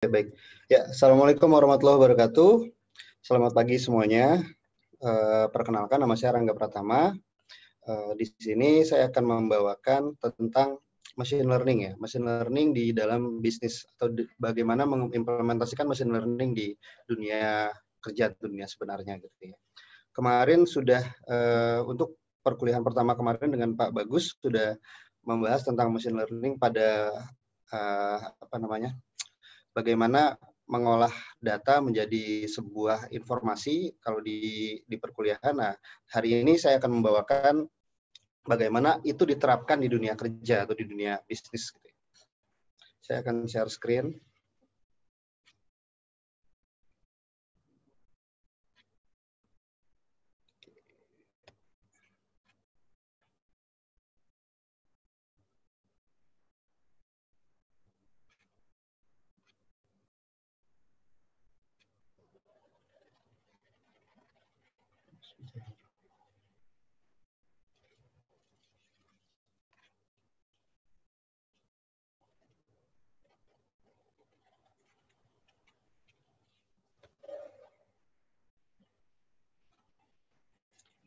Baik. Ya, Assalamualaikum warahmatullahi wabarakatuh. Selamat pagi semuanya. Perkenalkan, nama saya Rangga Pratama. Di sini saya akan membawakan tentang machine learning ya. Machine learning di dalam bisnis atau bagaimana mengimplementasikan machine learning di dunia kerja, dunia sebenarnya gitu ya. Kemarin sudah untuk perkuliahan pertama kemarin dengan Pak Bagus sudah membahas tentang machine learning pada bagaimana mengolah data menjadi sebuah informasi kalau di perkuliahan. Nah, hari ini saya akan membawakan bagaimana itu diterapkan di dunia kerja atau di dunia bisnis. Saya akan share screen.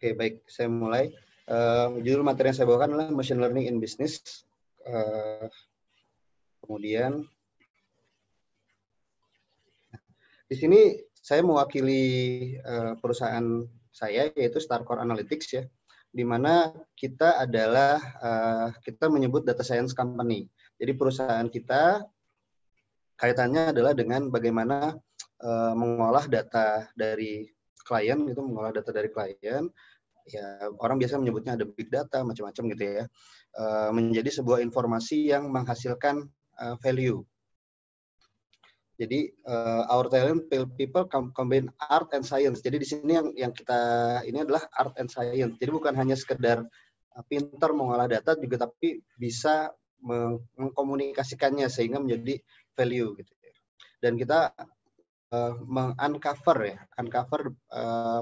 Oke, baik. Saya mulai. Judul materi yang saya bawakan adalah Machine Learning in Business. Kemudian, di sini saya mewakili perusahaan saya, yaitu Starcore Analytics ya, di mana kita adalah kita menyebut data science company. Jadi perusahaan kita kaitannya adalah dengan bagaimana mengolah data dari klien, itu mengolah data dari klien. Ya, orang biasa menyebutnya ada big data, macam-macam gitu ya, menjadi sebuah informasi yang menghasilkan value. Jadi our talent people combine art and science. Jadi di sini yang kita ini adalah art and science. Jadi bukan hanya sekedar pintar mengolah data juga, tapi bisa mengkomunikasikannya sehingga menjadi value gitu. Dan kita uncover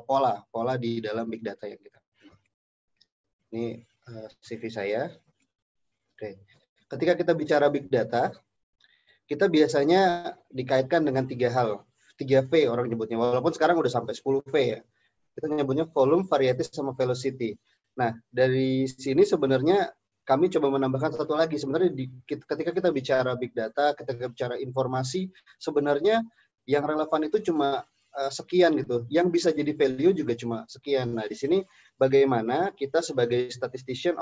pola di dalam big data yang kita. Ini CV saya. Oke. Ketika kita bicara big data, kita biasanya dikaitkan dengan 3 hal. 3V orang nyebutnya, walaupun sekarang udah sampai 10V ya. Kita nyebutnya volume, variety, sama velocity. Nah, dari sini sebenarnya kami coba menambahkan satu lagi. Sebenarnya ketika kita bicara big data, ketika bicara informasi, sebenarnya yang relevan itu cuma sekian gitu. Yang bisa jadi value juga cuma sekian. Nah, di sini bagaimana kita sebagai statistician,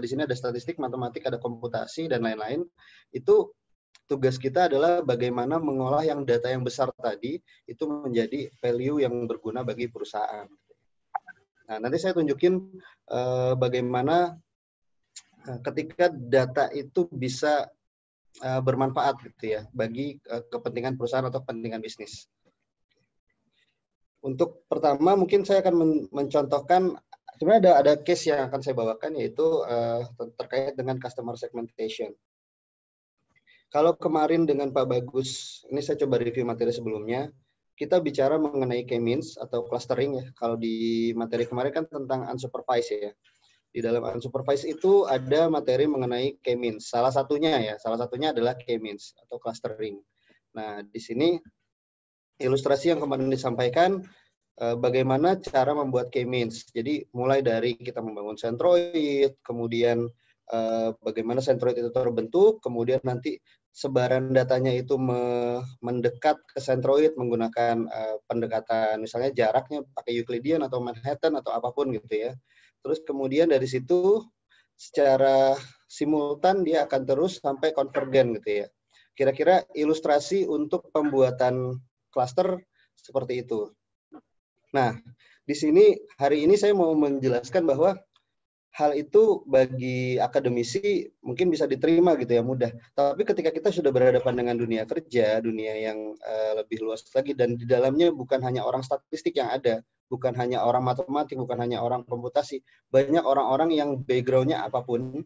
di sini ada statistik, matematik, ada komputasi, dan lain-lain, itu tugas kita adalah bagaimana mengolah yang data yang besar tadi itu menjadi value yang berguna bagi perusahaan. Nah, nanti saya tunjukin bagaimana ketika data itu bisa bermanfaat gitu ya bagi kepentingan perusahaan atau kepentingan bisnis. Untuk pertama mungkin saya akan mencontohkan, sebenarnya ada case yang akan saya bawakan, yaitu terkait dengan customer segmentation. Kalau kemarin dengan Pak Bagus, ini saya coba review materi sebelumnya, kita bicara mengenai K-means atau clustering ya. Kalau di materi kemarin kan tentang unsupervised ya. Di dalam unsupervised itu ada materi mengenai K-means. Salah satunya adalah K-means atau clustering. Nah, di sini ilustrasi yang kemarin disampaikan bagaimana cara membuat K-means. Jadi mulai dari kita membangun centroid, kemudian bagaimana centroid itu terbentuk, kemudian nanti sebaran datanya itu mendekat ke centroid menggunakan pendekatan misalnya jaraknya pakai Euclidean atau Manhattan atau apapun gitu ya. Terus kemudian dari situ secara simultan dia akan terus sampai konvergen gitu ya. Kira-kira ilustrasi untuk pembuatan cluster seperti itu. Nah, di sini hari ini saya mau menjelaskan bahwa hal itu bagi akademisi mungkin bisa diterima gitu ya, mudah. Tapi ketika kita sudah berhadapan dengan dunia kerja, dunia yang lebih luas lagi, dan di dalamnya bukan hanya orang statistik yang ada, bukan hanya orang matematik, bukan hanya orang komputasi, banyak orang-orang yang background-nya apapun,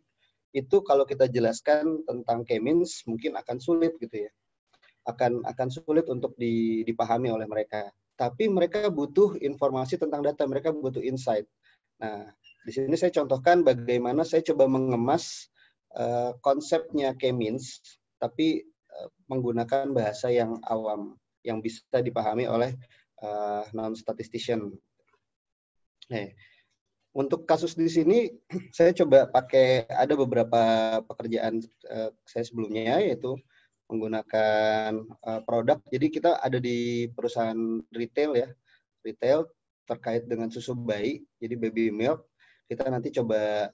itu kalau kita jelaskan tentang K-means mungkin akan sulit gitu ya. Akan sulit untuk dipahami oleh mereka. Tapi mereka butuh informasi tentang data, mereka butuh insight. Nah, di sini saya contohkan bagaimana saya coba mengemas konsepnya K-means, tapi menggunakan bahasa yang awam, yang bisa dipahami oleh non-statistician. Nah, untuk kasus di sini, saya coba pakai, ada beberapa pekerjaan saya sebelumnya, yaitu menggunakan produk. Jadi kita ada di perusahaan retail ya, retail terkait dengan susu bayi, jadi baby milk. Kita nanti coba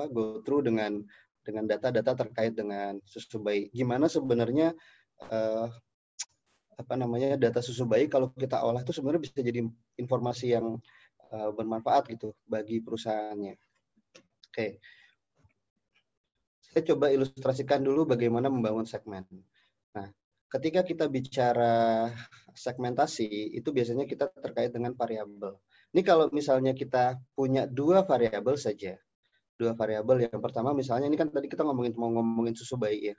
go through dengan data-data terkait dengan susu bayi. Gimana sebenarnya data susu bayi kalau kita olah itu sebenarnya bisa jadi informasi yang bermanfaat gitu bagi perusahaannya. Oke. Saya coba ilustrasikan dulu bagaimana membangun segmen. Nah, ketika kita bicara segmentasi, itu biasanya kita terkait dengan variabel. Ini kalau misalnya kita punya dua variabel saja. Dua variabel, yang pertama misalnya, ini kan tadi kita ngomongin susu bayi ya.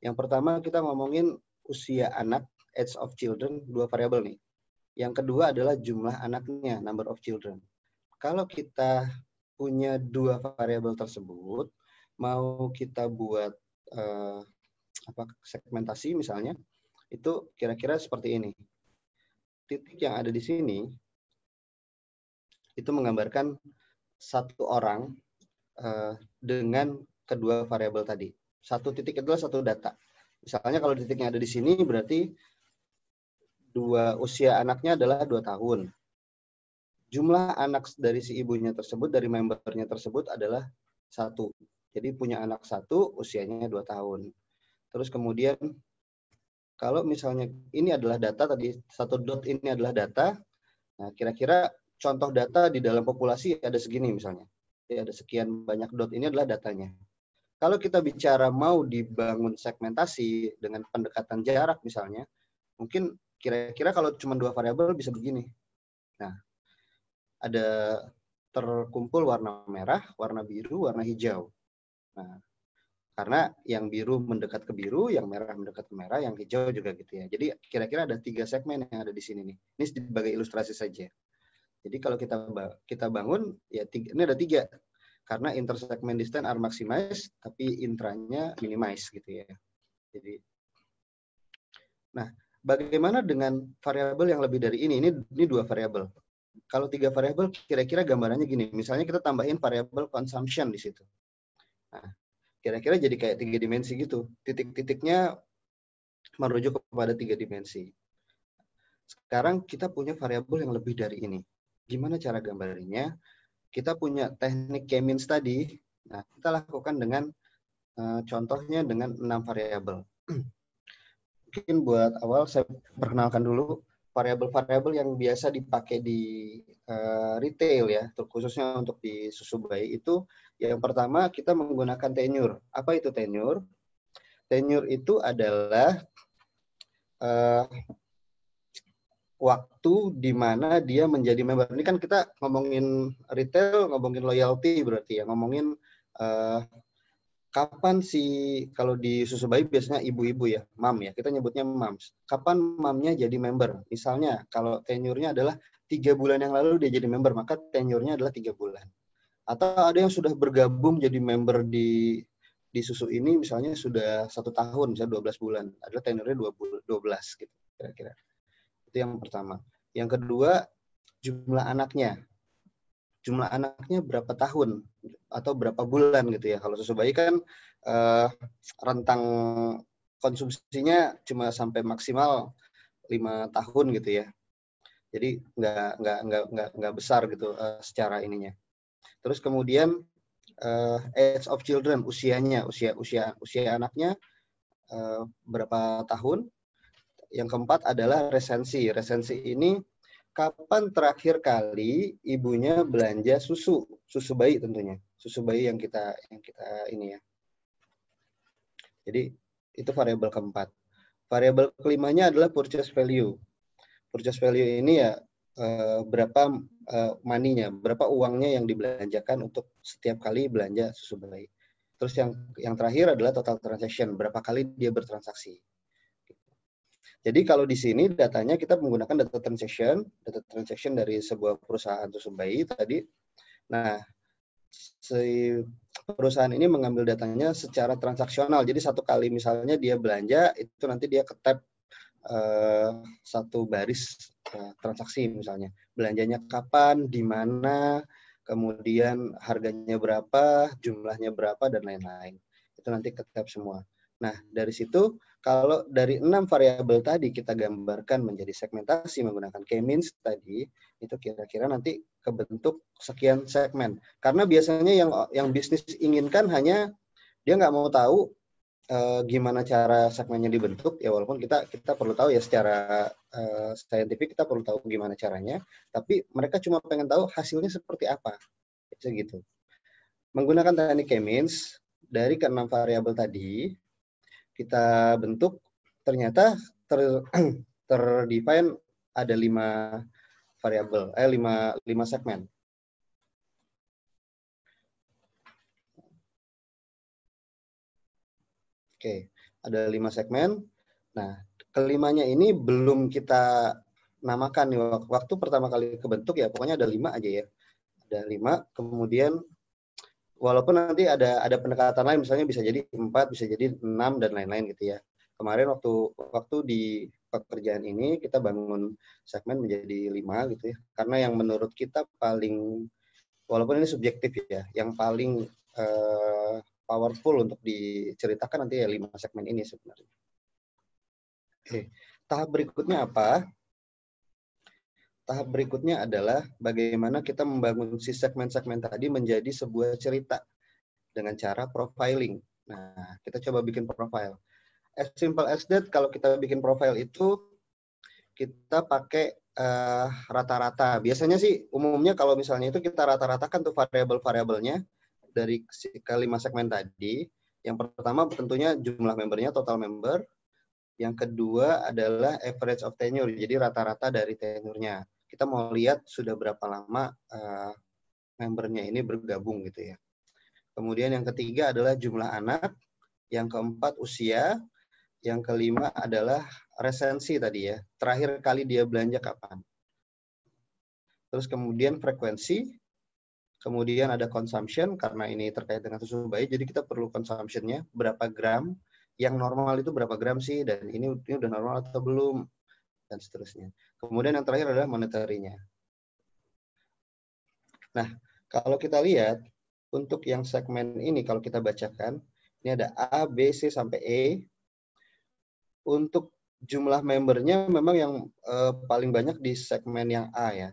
Yang pertama kita ngomongin usia anak, age of children, dua variabel nih. Yang kedua adalah jumlah anaknya, number of children. Kalau kita punya dua variabel tersebut, mau kita buat segmentasi misalnya, itu kira-kira seperti ini. Titik yang ada di sini itu menggambarkan satu orang dengan kedua variabel tadi. Satu titik adalah satu data. Misalnya kalau titiknya ada di sini, berarti usia anaknya adalah 2 tahun. Jumlah anak dari si ibunya tersebut, dari membernya tersebut adalah 1. Jadi punya anak 1, usianya 2 tahun. Terus kemudian, kalau misalnya ini adalah data, tadi satu dot ini adalah data, nah kira-kira contoh data di dalam populasi ada segini misalnya. Ya, ada sekian banyak dot, ini adalah datanya. Kalau kita bicara mau dibangun segmentasi dengan pendekatan jarak misalnya, mungkin kira-kira kalau cuma dua variabel bisa begini. Nah, ada terkumpul warna merah, warna biru, warna hijau. Nah, karena yang biru mendekat ke biru, yang merah mendekat ke merah, yang hijau juga gitu ya. Jadi kira-kira ada 3 segmen yang ada di sini nih. Ini sebagai ilustrasi saja. Jadi kalau kita bangun, ya ini ada 3. Karena intersegment distance are maximize, tapi intranya minimize gitu ya. Jadi, nah, bagaimana dengan variabel yang lebih dari ini? Ini 2 variabel. Kalau 3 variabel, kira-kira gambarannya gini. Misalnya kita tambahin variabel consumption di situ. Nah, kira-kira jadi kayak 3 dimensi gitu. Titik-titiknya merujuk kepada 3 dimensi. Sekarang kita punya variabel yang lebih dari ini. Gimana cara gambarnya? Kita punya teknik K-means tadi. Nah, kita lakukan dengan contohnya dengan 6 variabel. Mungkin buat awal saya perkenalkan dulu variabel-variabel yang biasa dipakai di retail ya, khususnya untuk di susu bayi itu. Yang pertama kita menggunakan tenure. Apa itu tenure? Tenure itu adalah waktu di mana dia menjadi member. Ini kan kita ngomongin retail, ngomongin loyalty berarti ya, ngomongin kapan kalau di susu bayi biasanya ibu-ibu ya, mom ya, kita nyebutnya moms. Kapan momnya jadi member? Misalnya kalau tenure-nya adalah 3 bulan yang lalu dia jadi member, maka tenure-nya adalah 3 bulan. Atau ada yang sudah bergabung jadi member di susu ini misalnya sudah 1 tahun, misalnya 12 bulan, adalah tenure-nya 12 gitu kira-kira. Itu yang pertama. Yang kedua, jumlah anaknya. Jumlah anaknya berapa tahun atau berapa bulan gitu ya. Kalau susu bayi kan rentang konsumsinya cuma sampai maksimal 5 tahun gitu ya. Jadi nggak besar gitu secara ininya. Terus kemudian age of children, usia anaknya berapa tahun. Yang keempat adalah resensi. Resensi ini kapan terakhir kali ibunya belanja susu bayi tentunya. Susu bayi yang kita ini ya. Jadi itu variabel keempat. Variabel kelimanya adalah purchase value. Purchase value ini ya berapa money-nya, berapa uangnya yang dibelanjakan untuk setiap kali belanja susu bayi. Terus yang terakhir adalah total transaction, berapa kali dia bertransaksi. Jadi kalau di sini datanya kita menggunakan data transaction dari sebuah perusahaan susu bayi tadi. Nah, si perusahaan ini mengambil datanya secara transaksional. Jadi satu kali misalnya dia belanja, itu nanti dia ke-tap satu baris transaksi misalnya. Belanjanya kapan, di mana, kemudian harganya berapa, jumlahnya berapa, dan lain-lain. Itu nanti ke-tap semua. Nah, dari situ, kalau dari 6 variabel tadi kita gambarkan menjadi segmentasi menggunakan K-means tadi, itu kira-kira nanti kebentuk sekian segmen. Karena biasanya yang bisnis inginkan hanya dia nggak mau tahu gimana cara segmennya dibentuk, ya walaupun kita perlu tahu ya secara saintifik kita perlu tahu gimana caranya, tapi mereka cuma pengen tahu hasilnya seperti apa. Gitu. Menggunakan teknik K-means dari ke-6 variabel tadi, kita bentuk, ternyata terdefine ada 5 variabel, 5 segmen. Oke, ada 5 segmen. Nah, kelimanya ini belum kita namakan nih. Waktu pertama kali kebentuk ya pokoknya ada 5 aja ya. Ada 5, kemudian walaupun nanti ada pendekatan lain, misalnya bisa jadi 4, bisa jadi 6 dan lain-lain gitu ya. Kemarin waktu di pekerjaan ini kita bangun segmen menjadi 5 gitu ya. Karena yang menurut kita paling, walaupun ini subjektif ya, yang paling powerful untuk diceritakan nanti ya 5 segmen ini sebenarnya. Oke, tahap berikutnya apa? Tahap berikutnya adalah bagaimana kita membangun si segmen-segmen tadi menjadi sebuah cerita dengan cara profiling. Nah, kita coba bikin profile. As simple as that, kalau kita bikin profile itu, kita pakai rata-rata. Biasanya sih, umumnya kalau misalnya itu kita rata-ratakan tuh variabel-variabelnya dari kelima segmen tadi. Yang pertama tentunya jumlah membernya, total member. Yang kedua adalah average of tenure, jadi rata-rata dari tenurnya. Kita mau lihat sudah berapa lama membernya ini bergabung gitu ya. Kemudian yang ketiga adalah jumlah anak, yang keempat usia, yang kelima adalah resensi tadi ya, terakhir kali dia belanja kapan. Terus kemudian frekuensi, kemudian ada consumption, karena ini terkait dengan susu bayi, jadi kita perlu consumption-nya, berapa gram, yang normal itu berapa gram sih, dan ini udah normal atau belum, dan seterusnya. Kemudian yang terakhir adalah monetary-nya. Nah, kalau kita lihat, untuk yang segmen ini kalau kita bacakan, ini ada A, B, C, sampai E. Untuk jumlah membernya memang yang paling banyak di segmen yang A ya.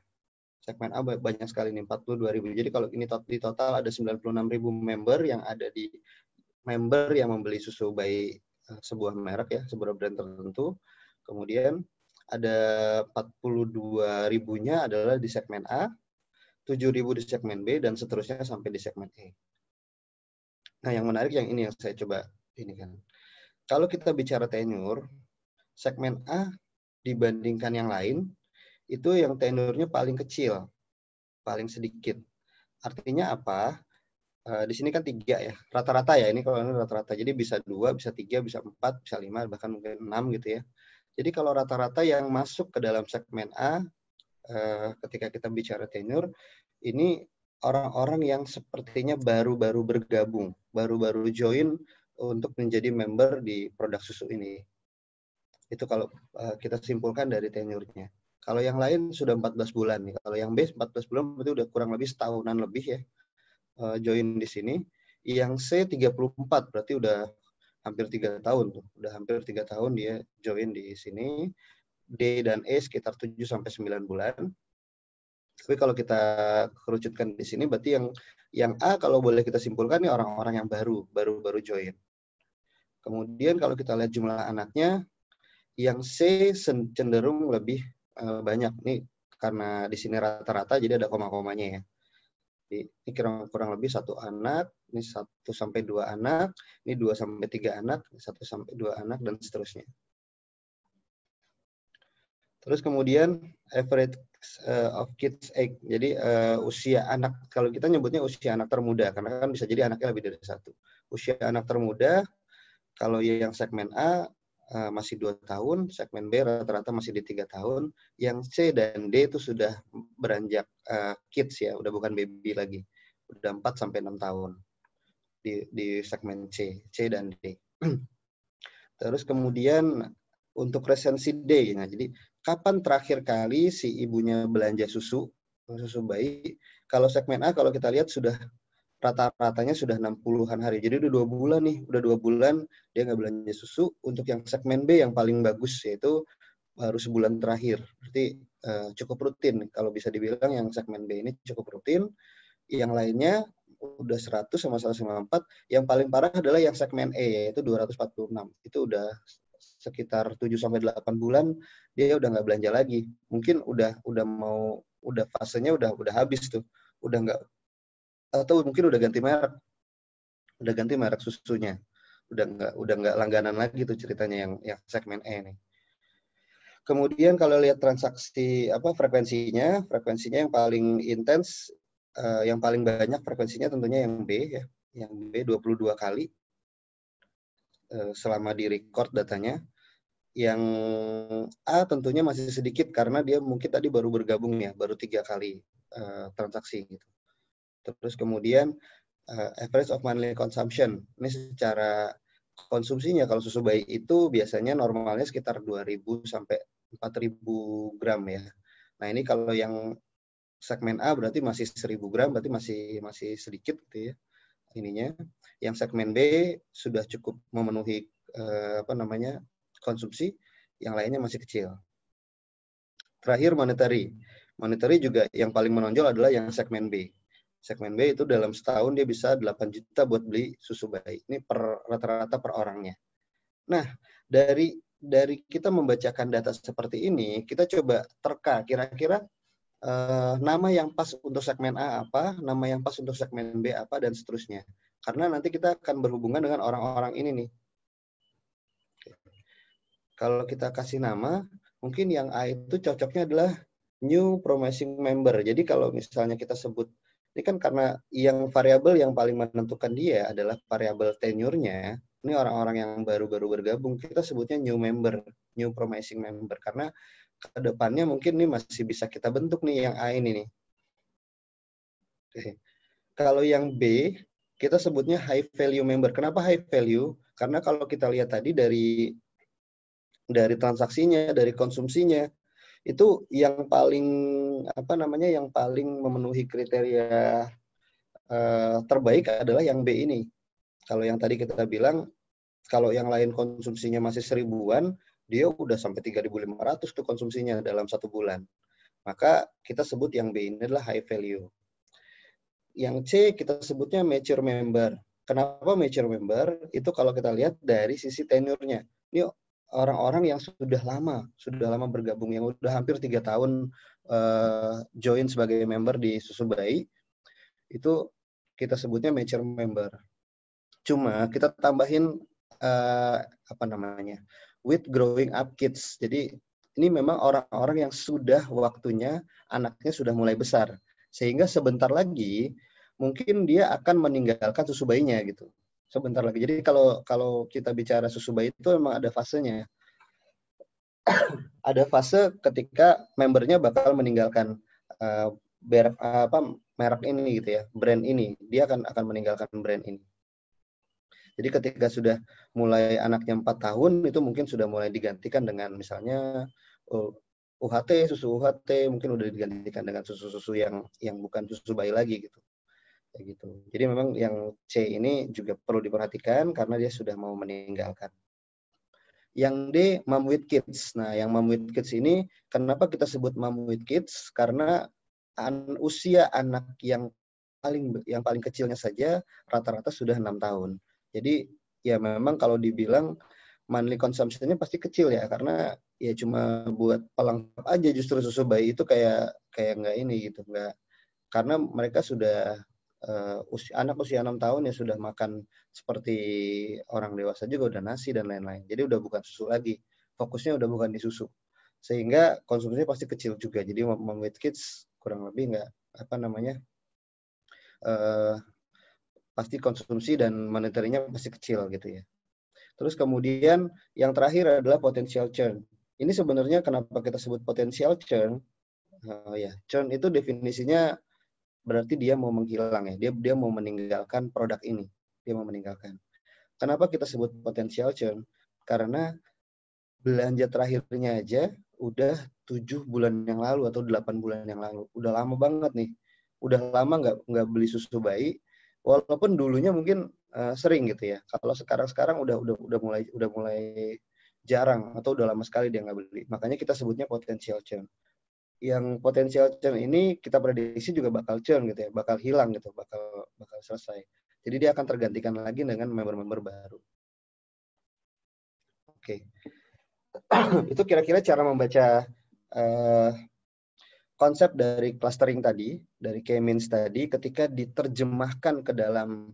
Segmen A banyak sekali nih, 42.000. Jadi kalau ini di total ada 96.000 member yang ada di member yang membeli susu bayi sebuah merek ya, sebuah brand tertentu. Kemudian ada 42.000-nya adalah di segmen A, 7.000 di segmen B, dan seterusnya sampai di segmen E. Nah, yang menarik yang ini yang saya coba ini kan. Kalau kita bicara tenure, segmen A dibandingkan yang lain, itu yang tenurnya paling kecil, paling sedikit. Artinya apa? Di sini kan 3 ya, rata-rata ya, ini kalau ini rata-rata. Jadi bisa 2, bisa 3, bisa 4, bisa 5, bahkan mungkin 6 gitu ya. Jadi kalau rata-rata yang masuk ke dalam segmen A, ketika kita bicara tenure, ini orang-orang yang sepertinya baru-baru bergabung, baru-baru join untuk menjadi member di produk susu ini. Itu kalau kita simpulkan dari tenurnya. Kalau yang lain sudah 14 bulan nih. Kalau yang B 14 bulan berarti udah kurang lebih setahunan lebih ya join di sini. Yang C 34 berarti udah hampir 3 tahun tuh. Udah hampir 3 tahun dia join di sini. D dan E sekitar 7 sampai 9 bulan. Tapi kalau kita kerucutkan di sini berarti yang A kalau boleh kita simpulkan nih orang-orang yang baru join. Kemudian kalau kita lihat jumlah anaknya, yang C cenderung lebih banyak nih karena di sini rata-rata jadi ada koma-komanya ya. Jadi ini kurang lebih 1 anak, ini 1 sampai 2 anak, ini 2 sampai 3 anak, 1 sampai 2 anak dan seterusnya. Terus kemudian average of kids age. Jadi usia anak, kalau kita nyebutnya usia anak termuda karena kan bisa jadi anaknya lebih dari 1. Usia anak termuda kalau yang segmen A masih 2 tahun, segmen B rata-rata masih di 3 tahun, yang C dan D itu sudah beranjak kids ya, udah bukan baby lagi, udah 4 sampai 6 tahun di segmen C dan D. Terus kemudian untuk resensi D, nah jadi kapan terakhir kali si ibunya belanja susu bayi? Kalau segmen A kalau kita lihat sudah rata-ratanya sudah 60-an hari. Jadi udah 2 bulan nih, udah 2 bulan dia nggak belanja susu. Untuk yang segmen B yang paling bagus yaitu baru sebulan terakhir. Berarti cukup rutin. Kalau bisa dibilang yang segmen B ini cukup rutin. Yang lainnya udah 100 sama 154. Yang paling parah adalah yang segmen E yaitu 246. Itu udah sekitar 7 sampai 8 bulan dia udah nggak belanja lagi. Mungkin udah fasenya udah habis tuh. Udah nggak, atau mungkin udah ganti merek susunya, udah nggak langganan lagi tuh ceritanya yang segmen E nih. Kemudian kalau lihat transaksi frekuensinya yang paling intens, yang paling banyak frekuensinya tentunya yang B ya, yang B 22 kali selama di record datanya. Yang A tentunya masih sedikit karena dia mungkin tadi baru bergabung ya, baru 3 kali transaksi gitu. Terus kemudian average of monthly consumption. Ini secara konsumsinya kalau susu bayi itu biasanya normalnya sekitar 2.000 sampai 4.000 gram ya. Nah ini kalau yang segmen A berarti masih 1.000 gram, berarti masih sedikit gitu ya ininya. Yang segmen B sudah cukup memenuhi konsumsi, yang lainnya masih kecil. Terakhir monetary juga yang paling menonjol adalah yang segmen B. Segmen B itu dalam setahun dia bisa 8 juta buat beli susu bayi. Ini rata-rata per orangnya. Nah, dari kita membacakan data seperti ini, kita coba terka kira-kira nama yang pas untuk segmen A apa, nama yang pas untuk segmen B apa, dan seterusnya. Karena nanti kita akan berhubungan dengan orang-orang ini nih. Kalau kita kasih nama, mungkin yang A itu cocoknya adalah new promising member. Jadi kalau misalnya kita sebut, ini kan karena yang variabel yang paling menentukan dia adalah variabel tenure-nya. Ini orang-orang yang baru-baru bergabung, kita sebutnya new member, new promising member. Karena ke depannya mungkin ini masih bisa kita bentuk nih yang A ini nih. Oke. Kalau yang B, kita sebutnya high value member. Kenapa high value? Karena kalau kita lihat tadi dari transaksinya, dari konsumsinya, itu yang paling yang paling memenuhi kriteria terbaik adalah yang B ini. Kalau yang tadi kita bilang, kalau yang lain konsumsinya masih 1.000-an, dia udah sampai 3.500 tuh konsumsinya dalam 1 bulan. Maka kita sebut yang B ini adalah high value. Yang C kita sebutnya mature member. Kenapa mature member? Itu kalau kita lihat dari sisi tenurnya. Ini orang-orang yang sudah lama bergabung, yang udah hampir 3 tahun join sebagai member di susu bayi, itu kita sebutnya mature member. Cuma kita tambahin with growing up kids. Jadi ini memang orang-orang yang sudah waktunya anaknya sudah mulai besar, sehingga sebentar lagi mungkin dia akan meninggalkan susu bayinya gitu. Sebentar lagi. Jadi kalau kita bicara susu bayi itu memang ada fasenya. Ada fase ketika membernya bakal meninggalkan merek ini gitu ya, brand ini. Dia akan meninggalkan brand ini. Jadi ketika sudah mulai anaknya 4 tahun, itu mungkin sudah mulai digantikan dengan misalnya susu UHT, mungkin udah digantikan dengan susu-susu yang bukan susu bayi lagi gitu. Kayak gitu. Jadi memang yang C ini juga perlu diperhatikan karena dia sudah mau meninggalkan. Yang D, mom with kids. Nah, yang mom with kids ini kenapa kita sebut mom with kids? Karena usia anak yang paling kecilnya saja rata-rata sudah 6 tahun. Jadi ya memang kalau dibilang monthly consumption-nya pasti kecil ya, karena ya cuma buat pelengkap aja justru susu bayi itu kayak nggak ini gitu, nggak, karena mereka sudah anak usia 6 tahun ya sudah makan seperti orang dewasa juga, udah nasi dan lain-lain. Jadi udah bukan susu lagi, fokusnya udah bukan di susu, sehingga konsumsinya pasti kecil juga. Jadi mom with kids kurang lebih nggak pasti konsumsi dan monetary-nya pasti kecil gitu ya. Terus kemudian yang terakhir adalah potential churn. Ini sebenarnya kenapa kita sebut potential churn? Churn itu definisinya berarti dia mau menghilang ya. Dia mau meninggalkan produk ini. Dia mau meninggalkan. Kenapa kita sebut potensial churn? Karena belanja terakhirnya aja udah 7 bulan yang lalu atau 8 bulan yang lalu. Udah lama banget nih. Udah lama nggak beli susu bayi. Walaupun dulunya mungkin sering gitu ya. Kalau sekarang udah mulai jarang atau udah lama sekali dia nggak beli. Makanya kita sebutnya potensial churn. Yang potensial churn ini kita prediksi juga bakal churn gitu ya, bakal hilang gitu, bakal selesai. Jadi dia akan tergantikan lagi dengan member-member baru. Oke. Itu kira-kira cara membaca konsep dari clustering tadi, dari K-means tadi, ketika diterjemahkan ke dalam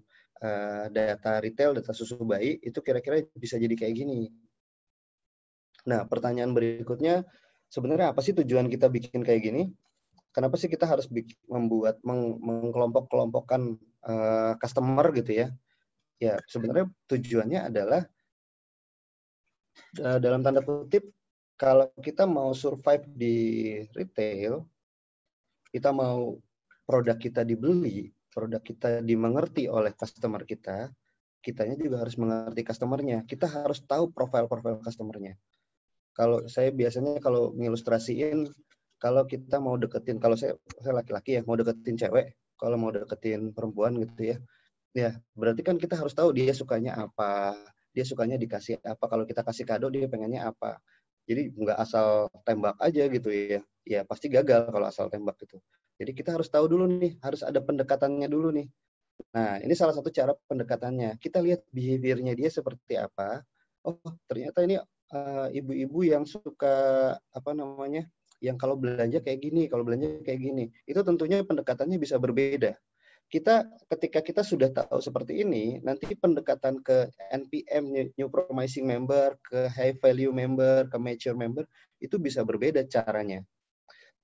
data retail, data susu bayi, itu kira-kira bisa jadi kayak gini. Nah, pertanyaan berikutnya, sebenarnya apa sih tujuan kita bikin kayak gini? Kenapa sih kita harus mengkelompok-kelompokkan customer gitu ya? Ya, sebenarnya tujuannya adalah dalam tanda kutip, kalau kita mau survive di retail, kita mau produk kita dibeli, produk kita dimengerti oleh customer kita, kitanya juga harus mengerti customernya. Kita harus tahu profil-profil customernya. Kalau saya biasanya kalau mengilustrasiin, kalau kita mau deketin, kalau saya laki-laki ya, mau deketin cewek, kalau mau deketin perempuan gitu ya, ya berarti kan kita harus tahu dia sukanya apa, dia sukanya dikasih apa, kalau kita kasih kado dia pengennya apa. Jadi nggak asal tembak aja gitu ya, ya pasti gagal kalau asal tembak gitu. Jadi kita harus tahu dulu nih, harus ada pendekatannya dulu nih. Nah ini salah satu cara pendekatannya. Kita lihat behaviornya dia seperti apa. Oh ternyata ini ibu-ibu yang suka apa namanya, yang kalau belanja kayak gini, kalau belanja kayak gini. Itu tentunya pendekatannya bisa berbeda. Ketika kita sudah tahu seperti ini, nanti pendekatan ke NPM, New Promising Member, ke High Value Member, ke Mature Member, itu bisa berbeda caranya.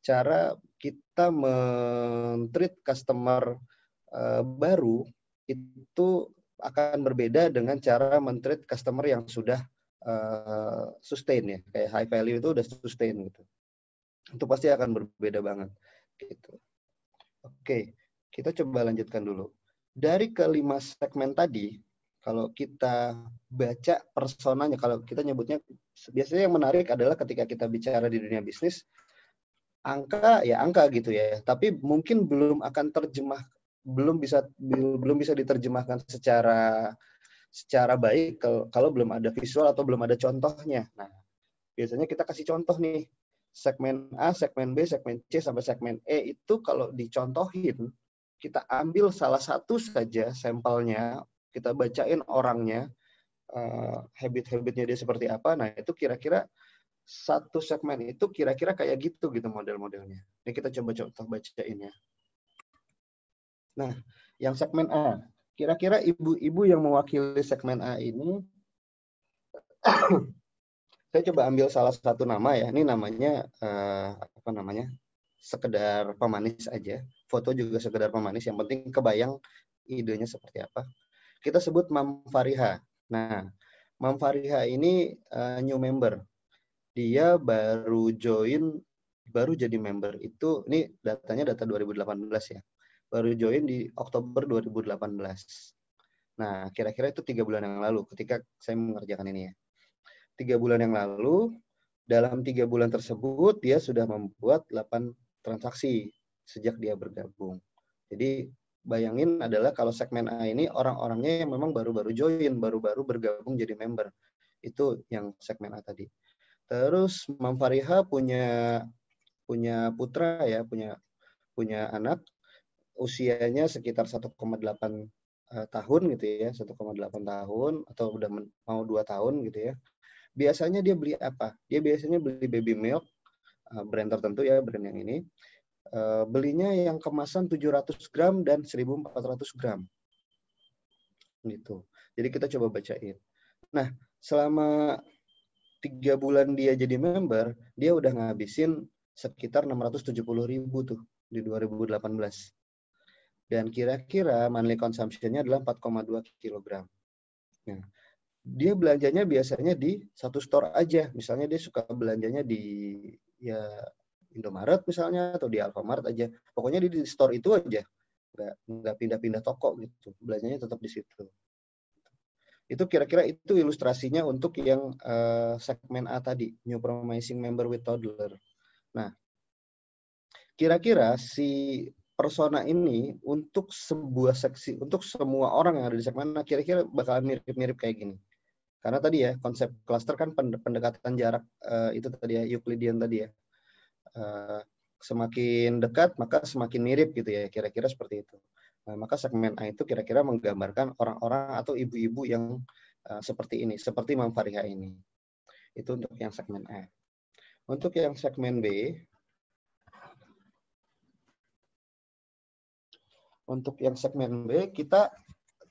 Cara kita men-treat customer baru itu akan berbeda dengan cara men-treat customer yang sudah sustain ya, kayak high value itu udah sustain gitu. Itu pasti akan berbeda banget gitu. Oke, kita coba lanjutkan dulu. Dari kelima segmen tadi, kalau kita baca personanya, kalau kita nyebutnya, biasanya yang menarik adalah ketika kita bicara di dunia bisnis, angka ya angka gitu ya, tapi mungkin belum akan belum bisa diterjemahkan secara baik kalau belum ada visual atau belum ada contohnya. Nah, biasanya kita kasih contoh nih, segmen A, segmen B, segmen C, sampai segmen E itu kalau dicontohin, kita ambil salah satu saja sampelnya, kita bacain orangnya, habit-habitnya dia seperti apa, nah itu kira-kira satu segmen itu kira-kira kayak gitu model-modelnya. Ini kita coba contoh bacain ya. Nah, yang segmen A, kira-kira ibu-ibu yang mewakili segmen A ini, saya coba ambil salah satu nama ya. Ini namanya apa namanya? Sekedar pemanis aja. Foto juga sekedar pemanis. Yang penting kebayang idenya seperti apa. Kita sebut Mam Fariha. Nah, Mam Fariha ini new member. Dia baru jadi member itu, ini datanya data 2018 ya. Baru join di Oktober 2018. Nah, kira-kira itu 3 bulan yang lalu ketika saya mengerjakan ini ya. 3 bulan yang lalu, dalam 3 bulan tersebut dia sudah membuat 8 transaksi sejak dia bergabung. Jadi bayangin adalah kalau segmen A ini orang-orangnya yang memang baru-baru join, baru-baru bergabung jadi member. Itu yang segmen A tadi. Terus Mam Fariha punya putra ya, punya anak usianya sekitar 1,8 tahun gitu ya, 1,8 tahun atau udah mau 2 tahun gitu ya. Biasanya dia beli apa? Dia biasanya beli baby milk, brand tertentu ya, brand yang ini. Belinya yang kemasan 700 gram dan 1.400 gram. Gitu. Jadi kita coba bacain. Nah, selama 3 bulan dia jadi member, dia udah ngabisin sekitar 670.000 tuh di 2018. Dan kira-kira monthly consumption-nya adalah 4,2 kg. Nah, dia belanjanya biasanya di satu store aja. Misalnya dia suka belanjanya di ya Indomaret misalnya atau di Alfamart aja. Pokoknya di store itu aja. Nggak pindah-pindah toko gitu. Belanjanya tetap di situ. Itu kira-kira itu ilustrasinya untuk yang segmen A tadi, New Promising Member with Toddler. Nah, kira-kira si persona ini untuk sebuah seksi, untuk semua orang yang ada di segmen A, kira-kira bakal mirip-mirip kayak gini. Karena tadi ya, konsep cluster kan pendekatan jarak itu tadi ya, Euclidean tadi ya. Semakin dekat, maka semakin mirip gitu ya, kira-kira seperti itu. Nah, maka segmen A itu kira-kira menggambarkan orang-orang atau ibu-ibu yang seperti ini, seperti Mam Fariha ini. Itu untuk yang segmen A. Untuk yang segmen B, kita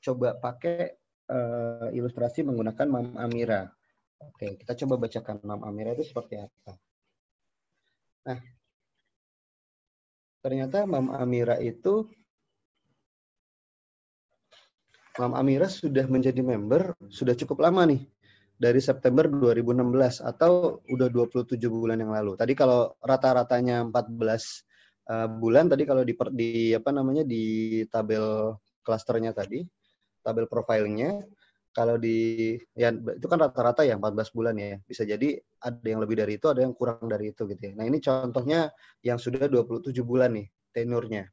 coba pakai ilustrasi menggunakan Mam Amira. Oke, kita coba bacakan Mam Amira itu seperti apa. Nah, ternyata Mam Amira sudah menjadi member sudah cukup lama nih. Dari September 2016 atau udah 27 bulan yang lalu. Tadi kalau rata-ratanya 14 bulan tadi kalau di tabel klasternya tadi, tabel profilingnya, kalau ya itu kan rata-rata ya 14 bulan ya. Bisa jadi ada yang lebih dari itu, ada yang kurang dari itu gitu ya. Nah, ini contohnya yang sudah 27 bulan nih tenurnya.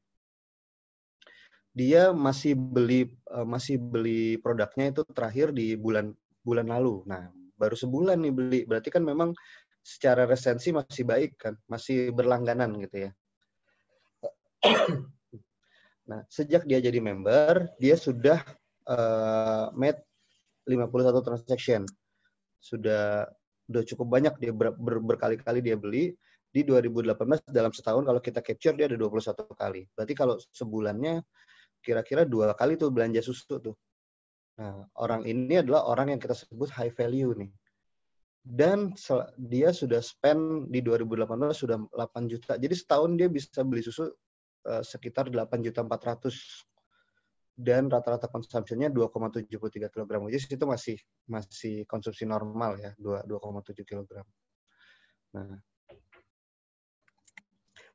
Dia masih beli produknya itu terakhir di bulan lalu. Nah, baru sebulan nih beli. Berarti kan memang secara resensi masih baik kan, masih berlangganan gitu ya. Nah, sejak dia jadi member, dia sudah made 51 transaction. Sudah cukup banyak, dia berkali-kali dia beli. Di 2018 dalam setahun kalau kita capture dia ada 21 kali. Berarti kalau sebulannya kira-kira 2 kali tuh belanja susu tuh. Nah, orang ini adalah orang yang kita sebut high value nih. Dan dia sudah spend di 2018 sudah 8 juta. Jadi setahun dia bisa beli susu sekitar 8.400.000. Dan rata-rata konsumsinya 2,73 kg. Jadi itu masih konsumsi normal ya, 2,7 kg. Nah,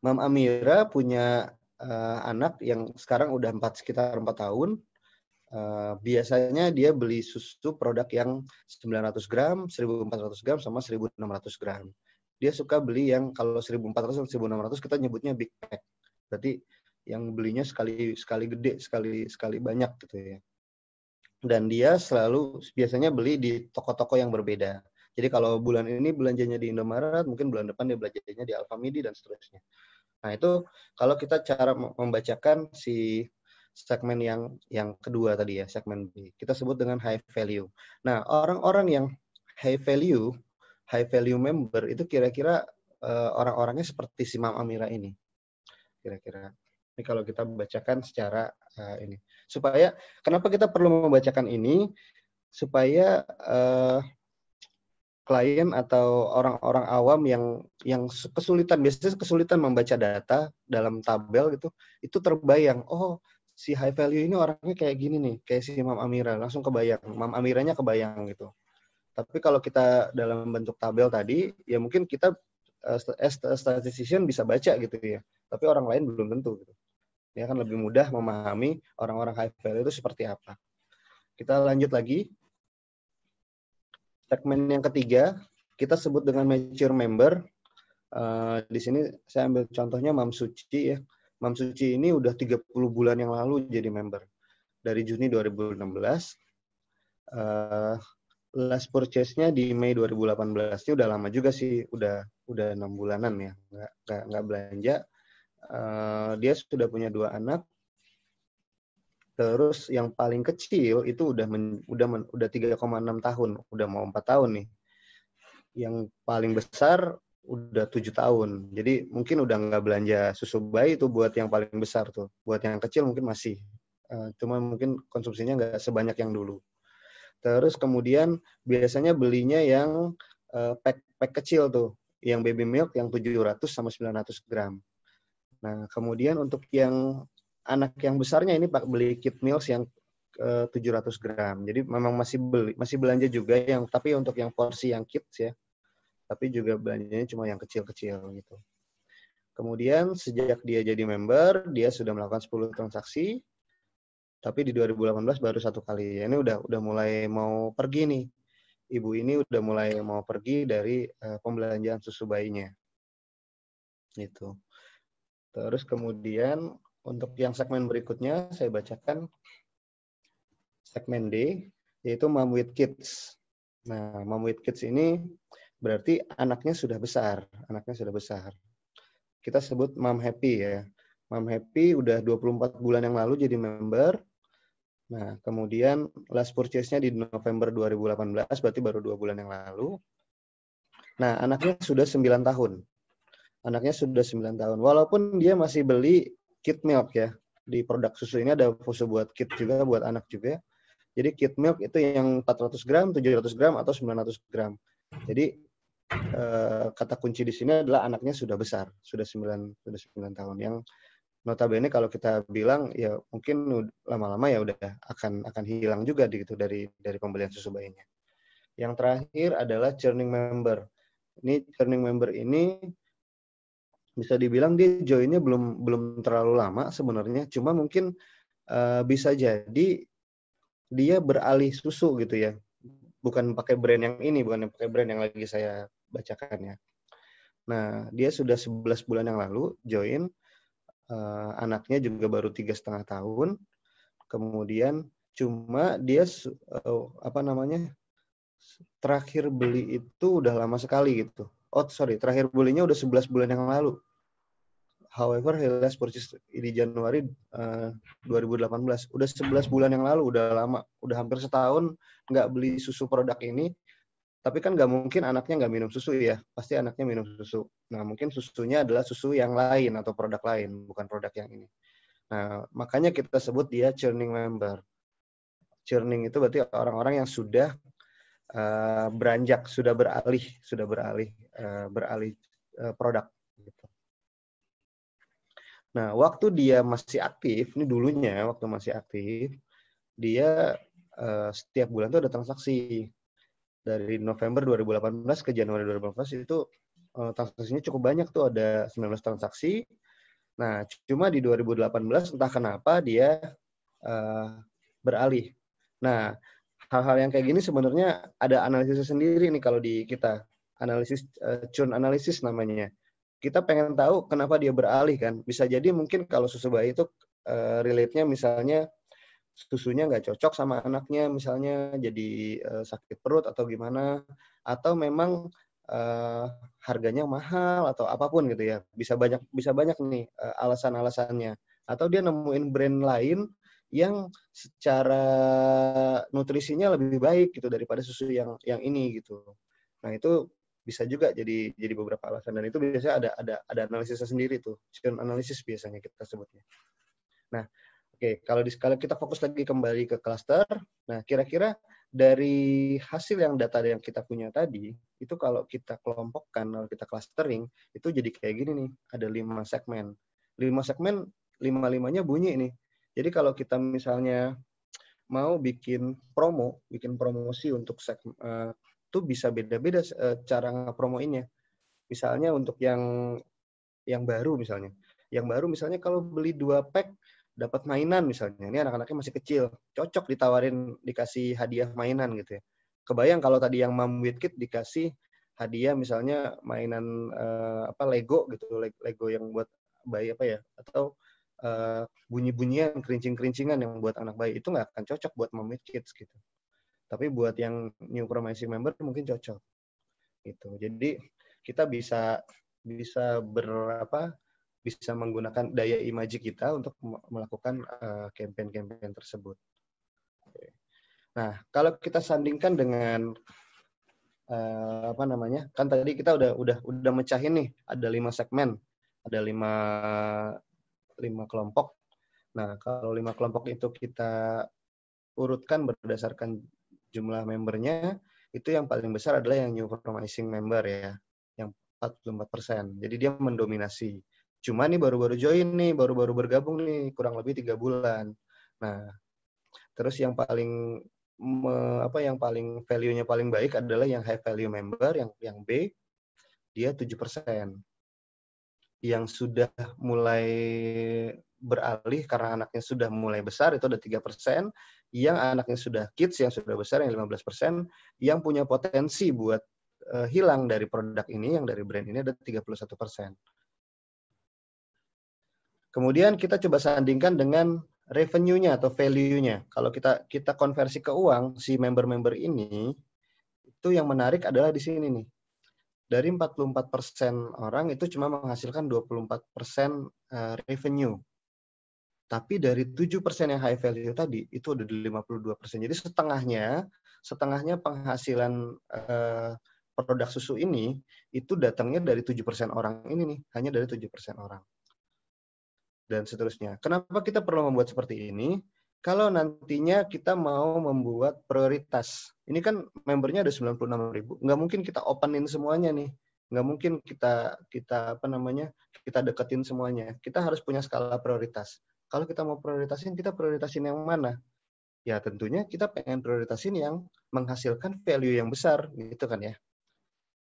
Mam Amira punya anak yang sekarang udah sekitar 4 tahun. Biasanya dia beli susu produk yang 900 gram, 1400 gram, sama 1600 gram. Dia suka beli yang kalau 1400 dan 1600 kita nyebutnya big pack. Berarti yang belinya sekali gede, sekali banyak gitu ya. Dan dia biasanya beli di toko-toko yang berbeda. Jadi kalau bulan ini belanjanya di Indomaret, mungkin bulan depan dia belanjanya di Alfamidi dan seterusnya. Nah, itu kalau kita cara membacakan si segmen yang kedua tadi ya, segmen B. Kita sebut dengan high value. Nah, orang-orang yang high value member itu kira-kira orang-orangnya seperti si Mam Amira ini. Kira-kira. Ini kalau kita bacakan secara ini. Supaya kenapa kita perlu membacakan ini? Supaya klien atau orang-orang awam yang biasanya kesulitan membaca data dalam tabel gitu, itu terbayang, oh si high value ini orangnya kayak gini nih, kayak si Mam Amira, langsung kebayang, Mam Amiranya kebayang gitu. Tapi kalau kita dalam bentuk tabel tadi, ya mungkin kita as statistician bisa baca gitu ya, tapi orang lain belum tentu gitu. Ya kan lebih mudah memahami orang-orang high value itu seperti apa. Kita lanjut lagi. Segmen yang ketiga, kita sebut dengan mature member. Di sini saya ambil contohnya Mam Suci ya. Mam Suci ini udah 30 bulan yang lalu jadi member. Dari Juni 2016. Last purchase-nya di Mei 2018. Ini udah lama juga sih, udah 6 bulanan ya. Nggak belanja. Dia sudah punya 2 anak. Terus yang paling kecil itu udah 3,6 tahun, udah mau 4 tahun nih. Yang paling besar udah 7 tahun. Jadi mungkin udah nggak belanja susu bayi itu buat yang paling besar tuh. Buat yang kecil mungkin masih. Cuma mungkin konsumsinya nggak sebanyak yang dulu. Terus kemudian biasanya belinya yang pack kecil tuh. Yang baby milk yang 700 sama 900 gram. Nah, kemudian untuk yang anak yang besarnya ini beli kid meals yang 700 gram. Jadi memang masih belanja juga tapi untuk yang porsi yang kids ya. Tapi juga belanjanya cuma yang kecil-kecil gitu. Kemudian sejak dia jadi member, dia sudah melakukan 10 transaksi, tapi di 2018 baru 1 kali. Ini udah mulai mau pergi nih. Ibu ini udah mulai mau pergi dari pembelanjaan susu bayinya. Gitu. Terus kemudian untuk yang segmen berikutnya saya bacakan segmen D, yaitu Mom with Kids. Nah, Mom with Kids ini berarti anaknya sudah besar. Kita sebut Mom Happy ya. Mom Happy udah 24 bulan yang lalu jadi member. Nah, kemudian last purchase-nya di November 2018, berarti baru 2 bulan yang lalu. Nah, anaknya sudah 9 tahun. Walaupun dia masih beli kid milk ya. Di produk susu ini ada susu buat kid juga, buat anak juga. Jadi kid milk itu yang 400 gram, 700 gram, atau 900 gram. Jadi kata kunci di sini adalah anaknya sudah besar, sudah 9 tahun. Yang notabene kalau kita bilang ya mungkin lama-lama ya udah akan hilang juga gitu dari pembelian susu bayinya. Yang terakhir adalah churning member. Ini churning member ini bisa dibilang dia joinnya belum terlalu lama sebenarnya, cuma mungkin bisa jadi dia beralih susu gitu ya. Bukan pakai brand yang ini, bukan pakai brand yang lagi saya bacakan ya. Nah, dia sudah 11 bulan yang lalu join. Anaknya juga baru 3,5 tahun. Kemudian cuma dia terakhir beli itu udah lama sekali gitu. Terakhir belinya udah 11 bulan yang lalu. However, he last purchase di Januari 2018. Udah 11 bulan yang lalu, udah lama. Udah hampir setahun nggak beli susu produk ini. Tapi kan nggak mungkin anaknya nggak minum susu ya. Pasti anaknya minum susu. Nah, mungkin susunya adalah susu yang lain atau produk lain, bukan produk yang ini. Nah, makanya kita sebut dia churning member. Churning itu berarti orang-orang yang sudah beranjak, sudah beralih produk. Gitu. Nah, waktu dia masih aktif, ini dulunya waktu masih aktif, dia setiap bulan tuh ada transaksi. Dari November 2018 ke Januari 2018 itu transaksinya cukup banyak tuh, ada 19 transaksi. Nah, cuma di 2018 entah kenapa dia beralih. Nah, hal-hal yang kayak gini sebenarnya ada analisisnya sendiri nih kalau di kita. Analisis, churn analysis namanya. Kita pengen tahu kenapa dia beralih kan. Bisa jadi mungkin kalau susu bayi itu relate-nya misalnya susunya nggak cocok sama anaknya, misalnya jadi sakit perut atau gimana, atau memang harganya mahal atau apapun gitu ya. Bisa banyak nih alasan-alasannya. Atau dia nemuin brand lain yang secara nutrisinya lebih baik gitu daripada susu yang ini gitu. Nah, itu bisa juga jadi beberapa alasan, dan itu biasanya ada analisisnya sendiri tuh. Churn analysis biasanya kita sebutnya. Nah, oke, kalau kita fokus lagi kembali ke cluster, nah kira-kira dari hasil data yang kita punya tadi, itu kalau kita kelompokkan, kalau kita clustering, itu jadi kayak gini nih, ada 5 segmen. 5 segmen, 5-5-nya bunyi nih. Jadi kalau kita misalnya mau bikin promosi untuk segmen, itu bisa beda-beda cara ngepromoinnya. Misalnya untuk yang baru misalnya. Yang baru misalnya kalau beli 2 pack dapat mainan misalnya. Ini anak-anaknya masih kecil, cocok dikasih hadiah mainan gitu ya. Kebayang kalau tadi yang Mom with Kid dikasih hadiah misalnya mainan Lego gitu, Lego yang buat bayi atau bunyi-bunyian, kerincing-kerincingan yang buat anak bayi, itu nggak akan cocok buat Mom with Kids gitu. Tapi buat yang new promising member mungkin cocok gitu. Jadi kita bisa menggunakan daya imaji kita untuk melakukan campaign tersebut. Nah, kalau kita sandingkan dengan kan tadi kita udah mecahin nih, ada 5 segmen, ada 5 kelompok. Nah, kalau 5 kelompok itu kita urutkan berdasarkan jumlah membernya, itu yang paling besar adalah yang new promising member ya, yang 44%. Jadi dia mendominasi. Cuma nih baru-baru join nih, baru-baru bergabung nih, kurang lebih 3 bulan. Nah, terus yang paling value-nya paling baik adalah yang high value member, yang B, dia 7%. yang sudah mulai beralih karena anaknya sudah mulai besar itu ada 3%, yang anaknya sudah kids yang sudah besar yang 15%, yang punya potensi buat hilang dari produk ini, yang dari brand ini ada 31%. Kemudian kita coba sandingkan dengan revenue-nya atau value-nya. Kalau kita konversi ke uang, si member-member ini, itu yang menarik adalah di sini nih. Dari 44% orang itu cuma menghasilkan 24% revenue. Tapi dari 7% yang high value tadi, itu udah di 52%. Jadi setengahnya penghasilan produk susu ini, itu datangnya dari 7% orang ini nih. Hanya dari 7% orang. Dan seterusnya. Kenapa kita perlu membuat seperti ini? Kalau nantinya kita mau membuat prioritas. Ini kan membernya ada 96.000. Nggak mungkin kita openin semuanya nih. Nggak mungkin kita deketin semuanya. Kita harus punya skala prioritas. Kalau kita mau kita prioritasin yang mana? Ya tentunya kita pengen prioritasin yang menghasilkan value yang besar, gitu kan ya.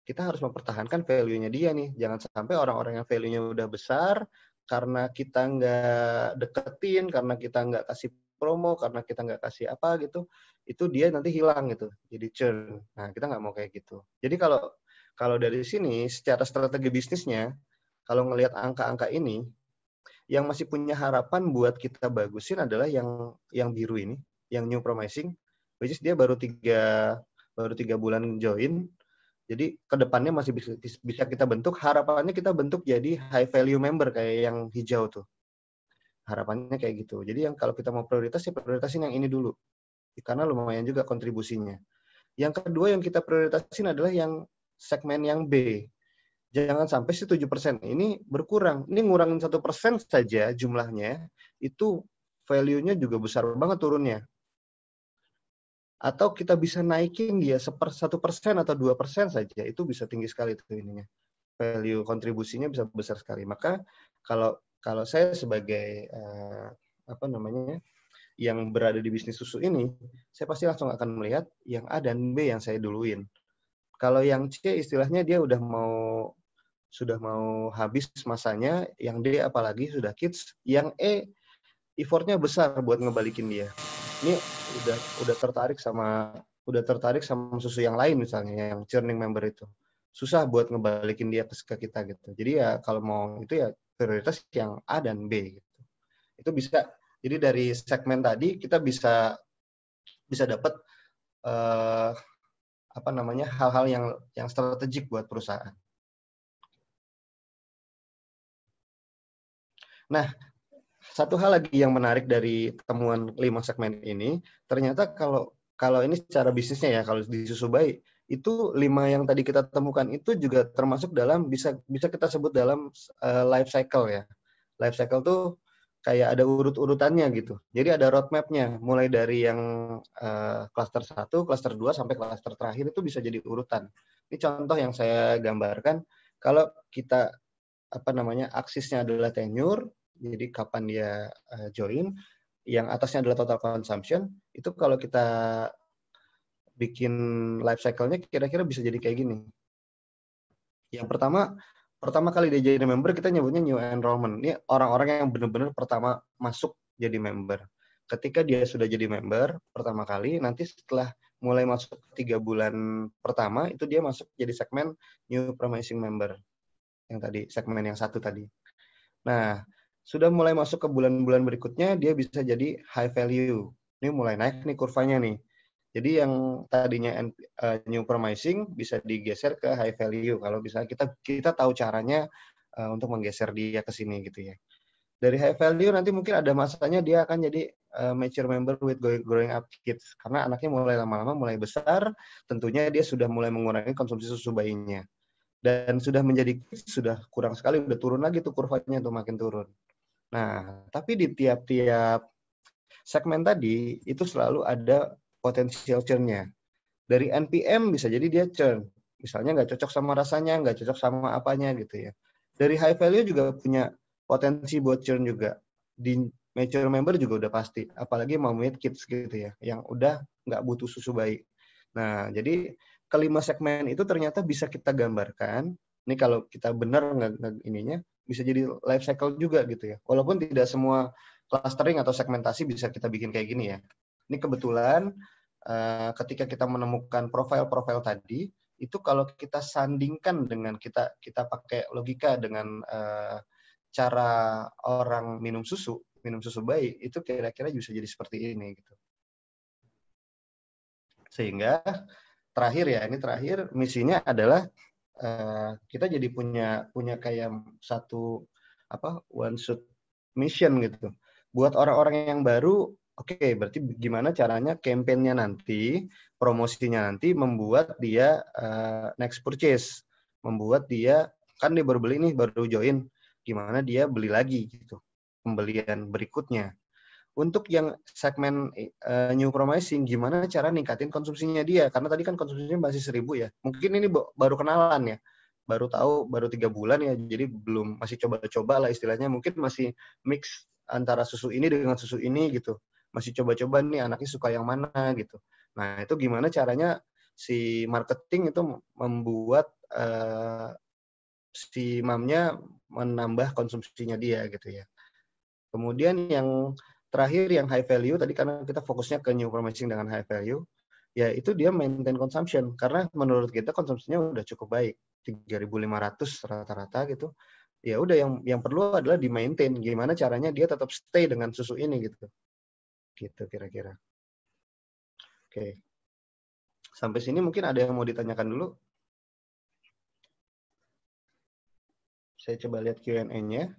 Kita harus mempertahankan value-nya dia nih. Jangan sampai orang-orang yang value-nya udah besar, karena kita nggak deketin, karena kita nggak kasih promo, karena kita nggak kasih apa gitu, itu dia nanti hilang gitu, jadi churn. Nah, kita nggak mau kayak gitu. Jadi kalau dari sini, secara strategi bisnisnya, kalau ngelihat angka-angka ini, yang masih punya harapan buat kita bagusin adalah yang biru ini, yang new promising, which is dia baru 3 bulan join. Jadi kedepannya masih bisa kita bentuk, harapannya kita bentuk jadi high value member kayak yang hijau tuh. Harapannya kayak gitu. Jadi yang kalau kita mau prioritas, ya prioritasin yang ini dulu. Karena lumayan juga kontribusinya. Yang kedua yang kita prioritasin adalah yang segmen yang B. Jangan sampai si 7% ini berkurang. Ini ngurangin 1% saja jumlahnya, itu value-nya juga besar banget turunnya. Atau kita bisa naikin dia 1% atau 2% saja, itu bisa tinggi sekali tuh ininya. Value kontribusinya bisa besar sekali. Maka kalau saya sebagai yang berada di bisnis susu ini, saya pasti langsung akan melihat yang A dan B yang saya duluin. Kalau yang C istilahnya dia sudah mau habis masanya, yang D apalagi sudah kids, yang E effortnya besar buat ngebalikin dia. Ini udah tertarik sama susu yang lain misalnya, yang churning member itu. Susah buat ngebalikin dia ke kita gitu. Jadi ya kalau mau itu ya prioritas yang A dan B gitu. Itu bisa. Jadi dari segmen tadi kita bisa dapat hal-hal yang strategik buat perusahaan. Nah, satu hal lagi yang menarik dari temuan 5 segmen ini, ternyata kalau ini secara bisnisnya ya, kalau di susu bayi, itu 5 yang tadi kita temukan itu juga termasuk dalam, bisa kita sebut dalam life cycle ya. Life cycle tuh kayak ada urut-urutannya gitu. Jadi ada roadmap-nya, mulai dari yang cluster 1, cluster 2, sampai cluster terakhir itu bisa jadi urutan. Ini contoh yang saya gambarkan, kalau kita aksisnya adalah tenure, jadi kapan dia join, yang atasnya adalah total consumption, itu kalau kita bikin life cycle-nya kira-kira bisa jadi kayak gini. Yang pertama kali dia jadi member, kita nyebutnya new enrollment. Ini orang-orang yang benar-benar pertama masuk jadi member. Ketika dia sudah jadi member pertama kali, nanti setelah mulai masuk 3 bulan pertama, itu dia masuk jadi segmen new promising member. Yang tadi, segmen yang 1 tadi. Nah, sudah mulai masuk ke bulan-bulan berikutnya, dia bisa jadi high value. Ini mulai naik nih kurvanya nih. Jadi yang tadinya new promising bisa digeser ke high value. Kalau bisa kita tahu caranya untuk menggeser dia ke sini gitu ya. Dari high value nanti mungkin ada masanya dia akan jadi mature member with growing up kids. Karena anaknya mulai lama-lama mulai besar, tentunya dia sudah mulai mengurangi konsumsi susu bayinya. Dan sudah menjadi kids, sudah kurang sekali, udah turun lagi tuh kurvanya tuh, makin turun. Nah, tapi di tiap-tiap segmen tadi, itu selalu ada potensial churn-nya. Dari NPM bisa jadi dia churn. Misalnya nggak cocok sama rasanya, nggak cocok sama apanya gitu ya. Dari high value juga punya potensi buat churn juga. Di mature member juga udah pasti. Apalagi mau mid kids gitu ya, yang udah nggak butuh susu bayi. Nah, jadi kelima segmen itu ternyata bisa kita gambarkan. Ini kalau kita benar nggak ininya, bisa jadi life cycle juga gitu ya. Walaupun tidak semua clustering atau segmentasi bisa kita bikin kayak gini ya. Ini kebetulan ketika kita menemukan profil-profil tadi, itu kalau kita sandingkan dengan kita pakai logika dengan cara orang minum susu bayi, itu kira-kira bisa jadi seperti ini gitu. Sehingga terakhir misinya adalah kita jadi punya kayak satu one shot mission gitu. Buat orang-orang yang baru, oke, berarti gimana caranya campaign-nya nanti, promosinya nanti membuat dia next purchase, membuat dia kan dia baru beli nih, baru join, gimana dia beli lagi gitu, pembelian berikutnya. Untuk yang segmen new promising, gimana cara ningkatin konsumsinya dia? Karena tadi kan konsumsinya masih 1.000 ya. Mungkin ini baru kenalan ya, baru tahu, baru 3 bulan ya, jadi belum, masih coba-coba lah istilahnya. Mungkin masih mix antara susu ini dengan susu ini gitu. Masih coba-coba nih anaknya suka yang mana gitu. Nah itu gimana caranya si marketing itu membuat si mamnya menambah konsumsinya dia gitu ya. Kemudian yang terakhir yang high value, tadi karena kita fokusnya ke new promising dengan high value, ya itu dia maintain consumption. Karena menurut kita konsumsinya udah cukup baik, 3.500 rata-rata gitu. Ya udah yang perlu adalah di maintain. Gimana caranya dia tetap stay dengan susu ini gitu. Gitu kira-kira. Oke. Sampai sini mungkin ada yang mau ditanyakan dulu. Saya coba lihat Q&A-nya.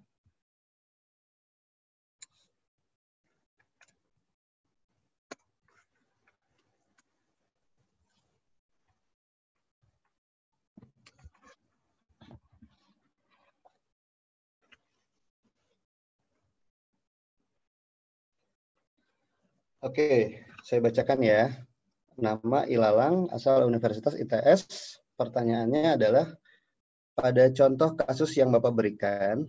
Oke, saya bacakan ya. Nama Ilalang, asal Universitas ITS. Pertanyaannya adalah, pada contoh kasus yang Bapak berikan,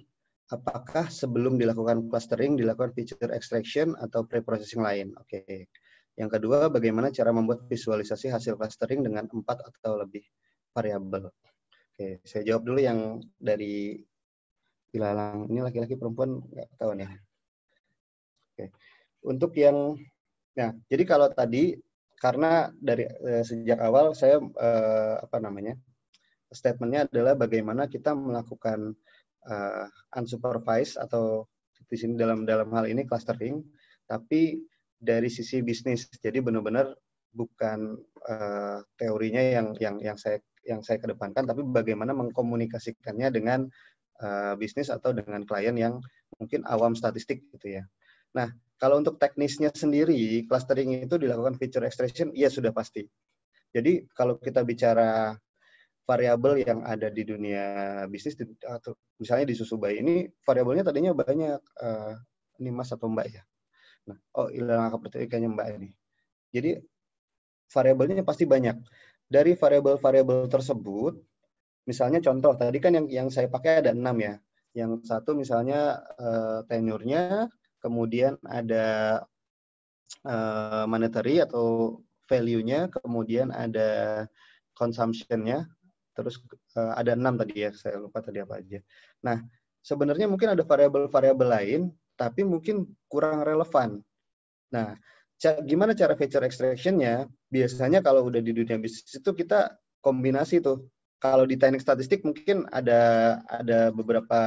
apakah sebelum dilakukan clustering dilakukan feature extraction atau pre-processing lain? Oke. Yang kedua, bagaimana cara membuat visualisasi hasil clustering dengan 4 atau lebih variabel? Oke, saya jawab dulu yang dari Ilalang. Ini laki-laki perempuan nggak tahu nih. Oke. Untuk yang, nah, jadi kalau tadi karena dari sejak awal saya statementnya adalah bagaimana kita melakukan unsupervised atau di sini dalam hal ini clustering, tapi dari sisi bisnis. Jadi benar-benar bukan teorinya yang saya kedepankan, tapi bagaimana mengkomunikasikannya dengan bisnis atau dengan klien yang mungkin awam statistik gitu ya. Nah, kalau untuk teknisnya sendiri, clustering itu dilakukan feature extraction, iya sudah pasti. Jadi kalau kita bicara variabel yang ada di dunia bisnis atau misalnya di susu bayi ini variabelnya tadinya banyak, ini Mas atau Mbak ya. Nah, hilang angka pertikaiannya Mbak ini. Jadi variabelnya pasti banyak. Dari variabel-variabel tersebut, misalnya contoh tadi kan yang saya pakai ada 6 ya. Yang satu misalnya tenurnya, kemudian ada monetary atau value-nya, kemudian ada consumption-nya, terus ada 6 tadi ya, saya lupa tadi apa aja. Nah, sebenarnya mungkin ada variabel-variabel lain, tapi mungkin kurang relevan. Nah, gimana cara feature extraction-nya? Biasanya kalau udah di dunia bisnis itu kita kombinasi tuh. Kalau di teknik statistik mungkin ada beberapa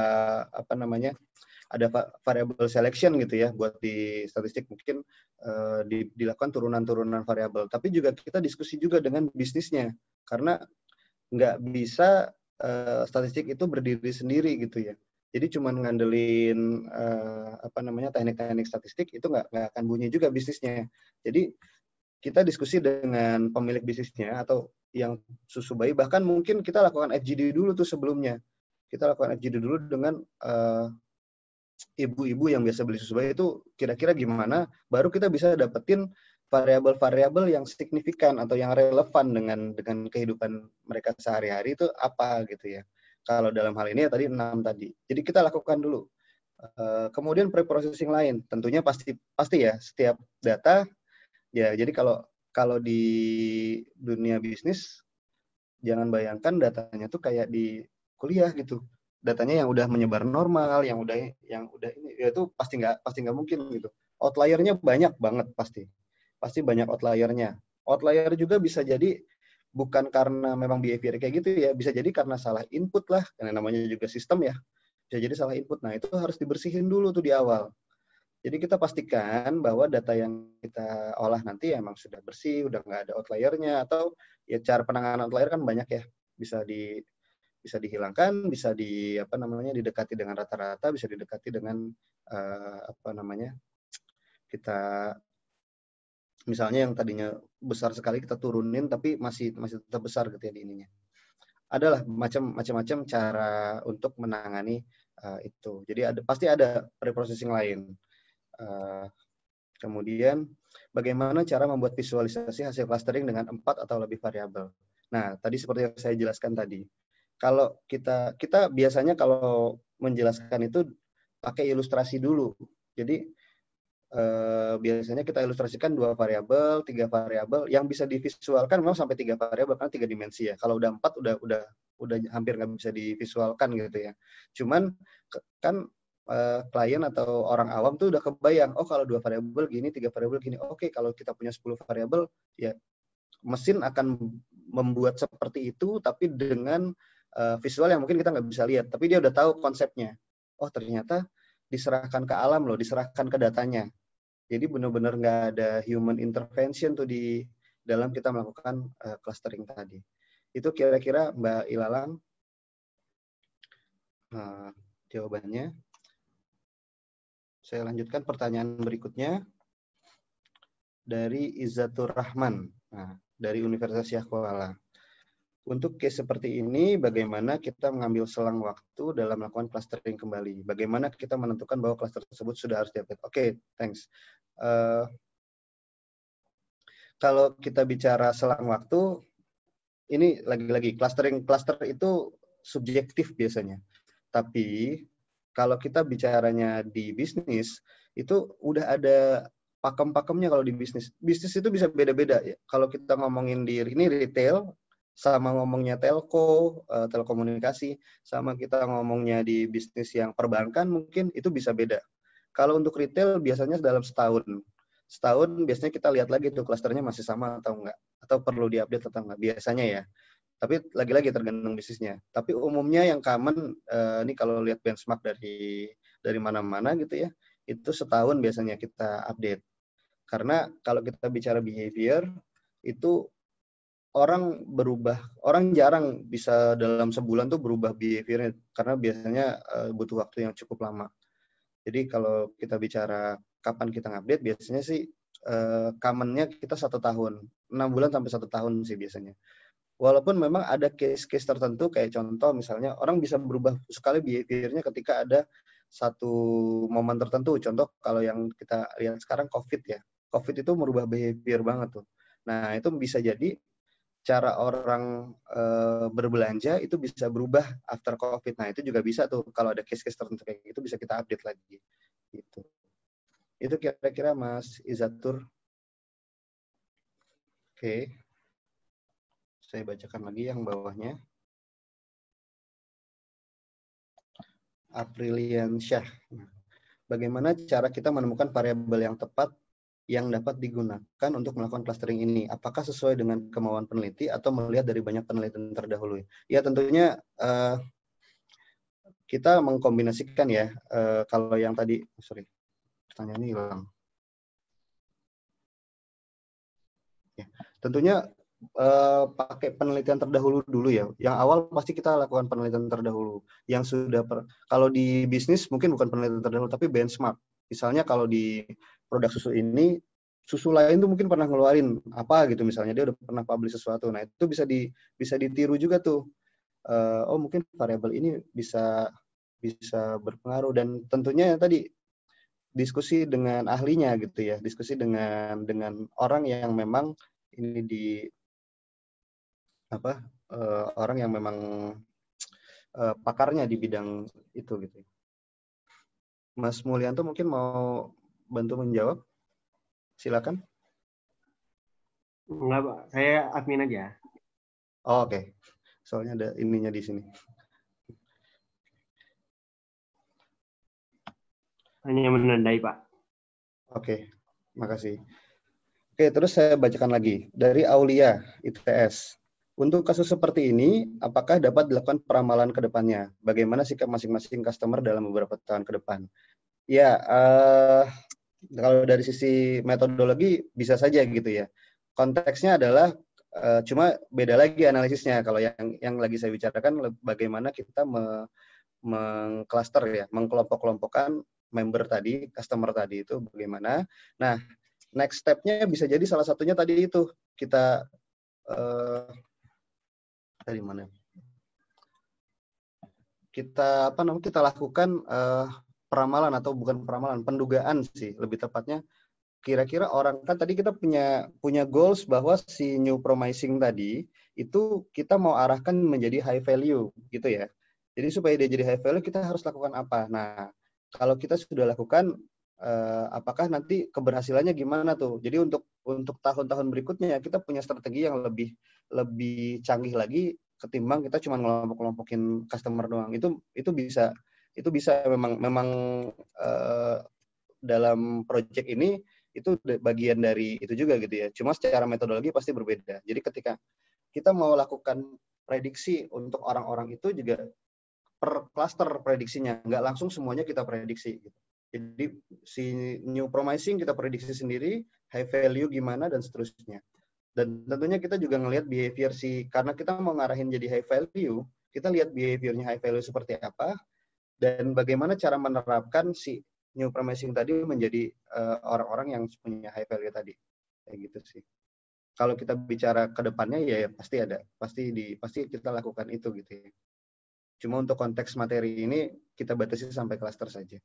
ada variable selection gitu ya, buat di statistik mungkin dilakukan turunan-turunan variabel. Tapi juga kita diskusi juga dengan bisnisnya, karena nggak bisa statistik itu berdiri sendiri gitu ya. Jadi cuma ngandelin teknik-teknik statistik itu nggak akan bunyi juga bisnisnya. Jadi kita diskusi dengan pemilik bisnisnya atau yang susu bayi, bahkan mungkin kita lakukan FGD dulu tuh sebelumnya. Kita lakukan FGD dulu dengan ibu-ibu yang biasa beli susu bayi itu kira-kira gimana, baru kita bisa dapetin variabel-variabel yang signifikan atau yang relevan dengan kehidupan mereka sehari-hari itu apa gitu ya. Kalau dalam hal ini ya tadi 6 tadi. Jadi kita lakukan dulu. Kemudian pre-processing lain, tentunya pasti ya setiap data ya. Jadi kalau di dunia bisnis jangan bayangkan datanya tuh kayak di kuliah gitu. datanya yang udah menyebar normal, yang udah ini, ya itu pasti nggak mungkin gitu. Outlier-nya banyak banget pasti banyak outlier-nya. Outlier juga bisa jadi bukan karena memang behavior kayak gitu ya, bisa jadi karena salah input lah, karena namanya juga sistem ya, bisa jadi salah input. Nah itu harus dibersihin dulu tuh di awal. Jadi kita pastikan bahwa data yang kita olah nanti emang sudah bersih, udah nggak ada outlier-nya, atau ya cara penanganan outlier kan banyak ya, bisa dihilangkan, bisa didekati dengan rata-rata, bisa didekati dengan kita misalnya yang tadinya besar sekali kita turunin tapi masih tetap besar gitu ya di ininya. Adalah macam-macam cara untuk menangani itu. Jadi pasti ada preprocessing lain. Kemudian bagaimana cara membuat visualisasi hasil clustering dengan 4 atau lebih variabel. Nah, tadi seperti yang saya jelaskan tadi. Kalau kita biasanya kalau menjelaskan itu pakai ilustrasi dulu. Jadi biasanya kita ilustrasikan 2 variabel, 3 variabel yang bisa divisualkan memang sampai 3 variabel karena 3 dimensi ya. Kalau udah 4 udah hampir nggak bisa divisualkan gitu ya. Cuman kan klien atau orang awam tuh udah kebayang, oh kalau 2 variabel gini, 3 variabel gini. Oke, kalau kita punya 10 variabel ya mesin akan membuat seperti itu tapi dengan visual yang mungkin kita nggak bisa lihat, tapi dia udah tahu konsepnya. Oh ternyata diserahkan ke alam loh, diserahkan ke datanya. Jadi benar-benar nggak ada human intervention tuh di dalam kita melakukan clustering tadi. Itu kira-kira Mbak Ilalang jawabannya. Saya lanjutkan pertanyaan berikutnya dari Izzatur Rahman, dari Universitas Syahkuala. Untuk case seperti ini, bagaimana kita mengambil selang waktu dalam melakukan clustering kembali? Bagaimana kita menentukan bahwa cluster tersebut sudah harus di-update? Oke, thanks. Kalau kita bicara selang waktu, ini lagi-lagi cluster itu subjektif biasanya. Tapi kalau kita bicaranya di bisnis, itu udah ada pakem-pakemnya kalau di bisnis. Bisnis itu bisa beda-beda ya. Kalau kita ngomongin di ini retail, sama ngomongnya telco, telekomunikasi, sama kita ngomongnya di bisnis yang perbankan mungkin itu bisa beda. Kalau untuk retail biasanya dalam setahun biasanya kita lihat lagi tuh klasternya masih sama atau enggak, atau perlu diupdate atau enggak, biasanya ya. Tapi lagi-lagi tergantung bisnisnya. Tapi umumnya yang common, ini kalau lihat benchmark dari mana-mana gitu ya, itu setahun biasanya kita update. Karena kalau kita bicara behavior, itu orang jarang bisa dalam sebulan tuh berubah behaviornya, karena biasanya butuh waktu yang cukup lama. Jadi kalau kita bicara kapan kita ngupdate, biasanya sih commonnya kita 1 tahun, 6 bulan sampai 1 tahun sih biasanya. Walaupun memang ada case-case tertentu, kayak contoh misalnya orang bisa berubah sekali behaviornya ketika ada satu momen tertentu. Contoh kalau yang kita lihat sekarang COVID ya, COVID itu merubah behavior banget tuh. Nah itu bisa jadi cara orang berbelanja itu bisa berubah after COVID. Nah itu juga bisa tuh kalau ada case-case tertentu kayak gitu bisa kita update lagi. Gitu. Itu kira-kira Mas Izzatur. Oke. Saya bacakan lagi yang bawahnya. Aprilian Syah. Bagaimana cara kita menemukan variabel yang tepat yang dapat digunakan untuk melakukan clustering ini? Apakah sesuai dengan kemauan peneliti atau melihat dari banyak penelitian terdahulu? Ya tentunya kita mengkombinasikan ya. Kalau yang tadi, pertanyaannya hilang. Ya, tentunya pakai penelitian terdahulu dulu ya. Yang awal pasti kita lakukan penelitian terdahulu. Yang sudah kalau di bisnis mungkin bukan penelitian terdahulu tapi benchmark. Misalnya kalau di produk susu ini, susu lain tuh mungkin pernah ngeluarin apa gitu misalnya, dia udah pernah publish sesuatu. Nah, itu bisa ditiru juga tuh. Oh, mungkin variabel ini bisa berpengaruh, dan tentunya tadi diskusi dengan ahlinya gitu ya. Diskusi dengan orang yang memang ini orang yang memang pakarnya di bidang itu gitu. Mas Mulyanto mungkin mau bantu menjawab? Silakan. Enggak, Pak. Saya admin aja. Oh, oke. Soalnya ada ininya di sini. hanya menandai, Pak. Oke, makasih. Oke, terus saya bacakan lagi. Dari Aulia, ITS. Untuk kasus seperti ini, apakah dapat dilakukan peramalan ke depannya? Bagaimana sikap masing-masing customer dalam beberapa tahun ke depan? Ya, kalau dari sisi metodologi bisa saja gitu ya. Konteksnya adalah cuma beda lagi analisisnya. Kalau yang lagi saya bicarakan bagaimana kita mengcluster ya, mengkelompok-kelompokkan member tadi, customer tadi itu bagaimana. Nah, next step-nya bisa jadi salah satunya tadi itu kita dari mana? Kita kita lakukan peramalan atau bukan peramalan, pendugaan sih lebih tepatnya. Kira-kira orang kan tadi kita punya goals bahwa si new promising tadi itu kita mau arahkan menjadi high value gitu ya. Jadi supaya dia jadi high value kita harus lakukan apa? Nah, kalau kita sudah lakukan apakah nanti keberhasilannya gimana tuh? Jadi untuk tahun-tahun berikutnya kita punya strategi yang lebih canggih lagi ketimbang kita cuma ngelompok-kelompokin customer doang. Itu bisa memang dalam project ini itu bagian dari itu juga gitu ya. Cuma secara metodologi pasti berbeda. Jadi ketika kita mau lakukan prediksi untuk orang-orang itu juga per cluster prediksinya, nggak langsung semuanya kita prediksi. Gitu. Jadi si new promising kita prediksi sendiri, high value gimana dan seterusnya. Dan tentunya kita juga ngelihat behavior karena kita mau ngarahin jadi high value, kita lihat behaviornya high value seperti apa dan bagaimana cara menerapkan si new promising tadi menjadi orang-orang yang punya high value tadi. Kayak gitu sih. Kalau kita bicara ke depannya ya pasti ada, pasti kita lakukan itu gitu ya. Cuma untuk konteks materi ini kita batasi sampai klaster saja.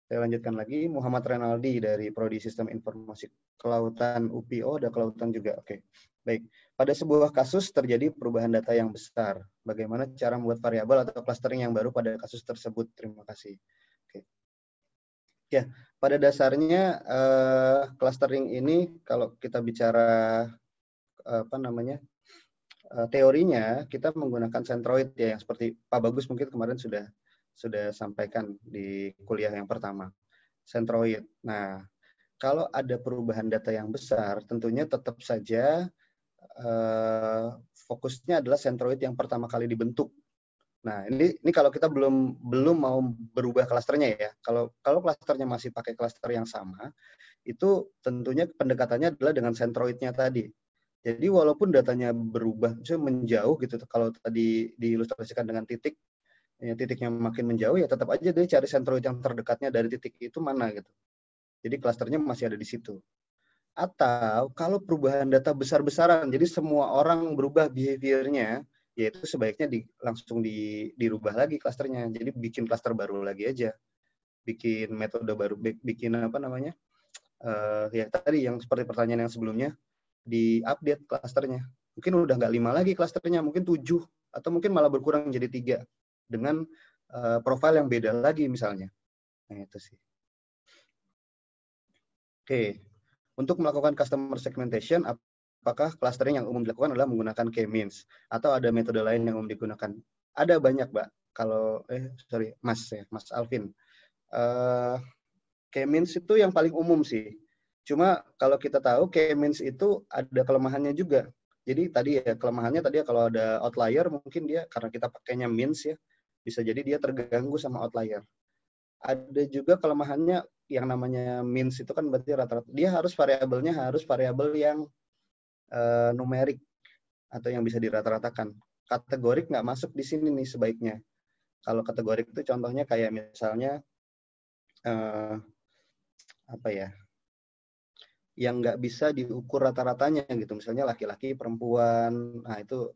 Saya lanjutkan lagi, Muhammad Renaldi dari Prodi Sistem Informasi Kelautan UPO, ada kelautan juga. Oke, baik. Pada sebuah kasus terjadi perubahan data yang besar. Bagaimana cara membuat variabel atau clustering yang baru pada kasus tersebut? Terima kasih. Oke. Ya, pada dasarnya clustering ini kalau kita bicara teorinya kita menggunakan centroid ya, yang seperti Pak Bagus mungkin kemarin sudah sampaikan di kuliah yang pertama, centroid. Nah, kalau ada perubahan data yang besar, tentunya tetap saja fokusnya adalah centroid yang pertama kali dibentuk. Nah, ini kalau kita belum mau berubah klasternya ya. Kalau klasternya masih pakai klaster yang sama, itu tentunya pendekatannya adalah dengan centroidnya tadi. Jadi walaupun datanya berubah, misalnya menjauh gitu, kalau tadi diilustrasikan dengan titik, ya, titiknya makin menjauh ya tetap aja dia cari centroid yang terdekatnya dari titik itu mana gitu. Jadi klasternya masih ada di situ. Atau kalau perubahan data besar-besaran, jadi semua orang berubah behaviornya, ya itu sebaiknya langsung dirubah lagi klasternya. Jadi bikin klaster baru lagi aja, bikin metode baru, bikin ya tadi yang seperti pertanyaan yang sebelumnya, di-update klasternya. Mungkin udah nggak 5 lagi klasternya, mungkin 7, atau mungkin malah berkurang jadi 3, dengan profil yang beda lagi misalnya. Nah itu sih. Oke. Untuk melakukan customer segmentation, apakah clustering yang umum dilakukan adalah menggunakan K-means atau ada metode lain yang umum digunakan? Ada banyak, Mbak. Kalau Mas Alvin. K-means itu yang paling umum sih. Cuma kalau kita tahu K-means itu ada kelemahannya juga. Jadi tadi ya kelemahannya tadi ya kalau ada outlier mungkin dia karena kita pakainya means ya bisa jadi dia terganggu sama outlier. Ada juga kelemahannya yang namanya means itu kan berarti rata-rata dia variabelnya harus variabel yang numerik atau yang bisa dirata-ratakan. Kategorik nggak masuk di sini nih sebaiknya. Kalau kategorik itu contohnya kayak misalnya yang nggak bisa diukur rata-ratanya gitu, misalnya laki-laki, perempuan, nah itu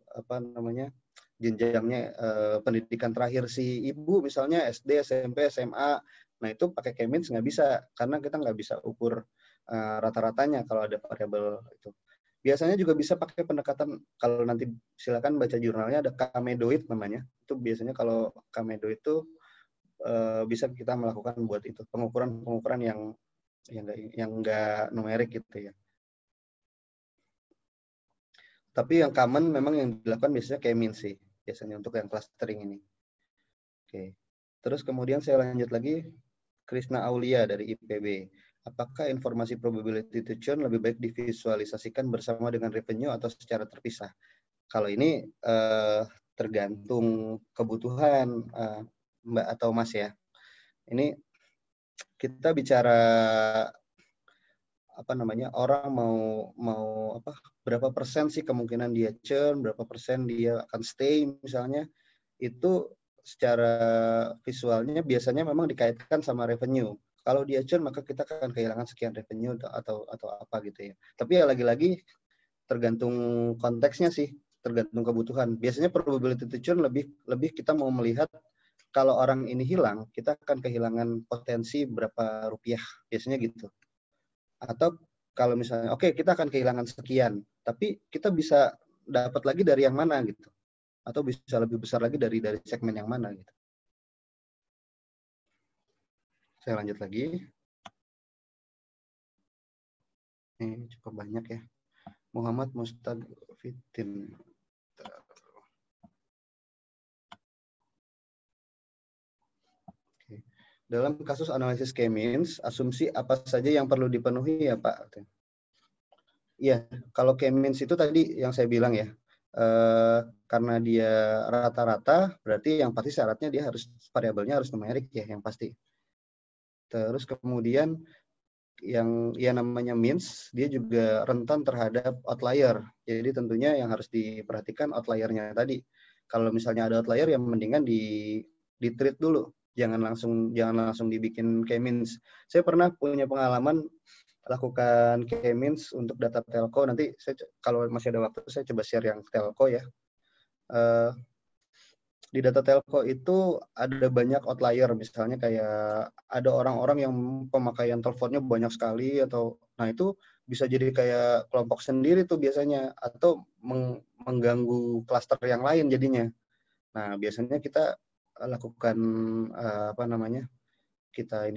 jenjangnya pendidikan terakhir si ibu misalnya SD, SMP, SMA, nah itu pakai K-means nggak bisa karena kita nggak bisa ukur rata-ratanya kalau ada variabel itu. Biasanya juga bisa pakai pendekatan, kalau nanti silakan baca jurnalnya, ada Kamedoid namanya, itu biasanya kalau Kamedoid itu bisa kita melakukan buat itu pengukuran yang nggak numerik gitu ya. Tapi yang common memang yang dilakukan biasanya K-means sih, biasanya untuk yang clustering ini. Oke. Terus kemudian saya lanjut lagi, Krisna Aulia dari IPB. Apakah informasi probability to churn lebih baik divisualisasikan bersama dengan revenue atau secara terpisah? Kalau ini tergantung kebutuhan Mbak atau Mas ya. Ini kita bicara apa namanya, orang mau apa, berapa persen sih kemungkinan dia churn, berapa persen dia akan stay misalnya, itu secara visualnya biasanya memang dikaitkan sama revenue. Kalau dia churn maka kita akan kehilangan sekian revenue atau apa gitu ya. Tapi ya lagi-lagi tergantung konteksnya sih, tergantung kebutuhan. Biasanya probability to churn lebih kita mau melihat kalau orang ini hilang, kita akan kehilangan potensi berapa rupiah, biasanya gitu. Atau kalau misalnya, oke, kita akan kehilangan sekian, tapi kita bisa dapat lagi dari yang mana gitu. Atau bisa lebih besar lagi dari segmen yang mana gitu. Saya lanjut lagi. Ini cukup banyak ya. Muhammad Mustafitin. Dalam kasus analisis K-means, asumsi apa saja yang perlu dipenuhi ya Pak? Iya, kalau K-means itu tadi yang saya bilang ya, karena dia rata-rata, berarti yang pasti syaratnya dia harus variabelnya harus numerik ya, yang pasti. Terus kemudian yang namanya means, dia juga rentan terhadap outlier. Jadi tentunya yang harus diperhatikan outliernya tadi. Kalau misalnya ada outlier, yang mendingan di treat dulu. Jangan langsung dibikin K-means. Saya pernah punya pengalaman lakukan K-means untuk data telco. Nanti kalau masih ada waktu saya coba share yang telco ya. Di data telco itu ada banyak outlier, misalnya kayak ada orang-orang yang pemakaian teleponnya banyak sekali, atau nah itu bisa jadi kayak kelompok sendiri tuh biasanya, atau mengganggu klaster yang lain jadinya. Nah biasanya kita lakukan apa namanya, kita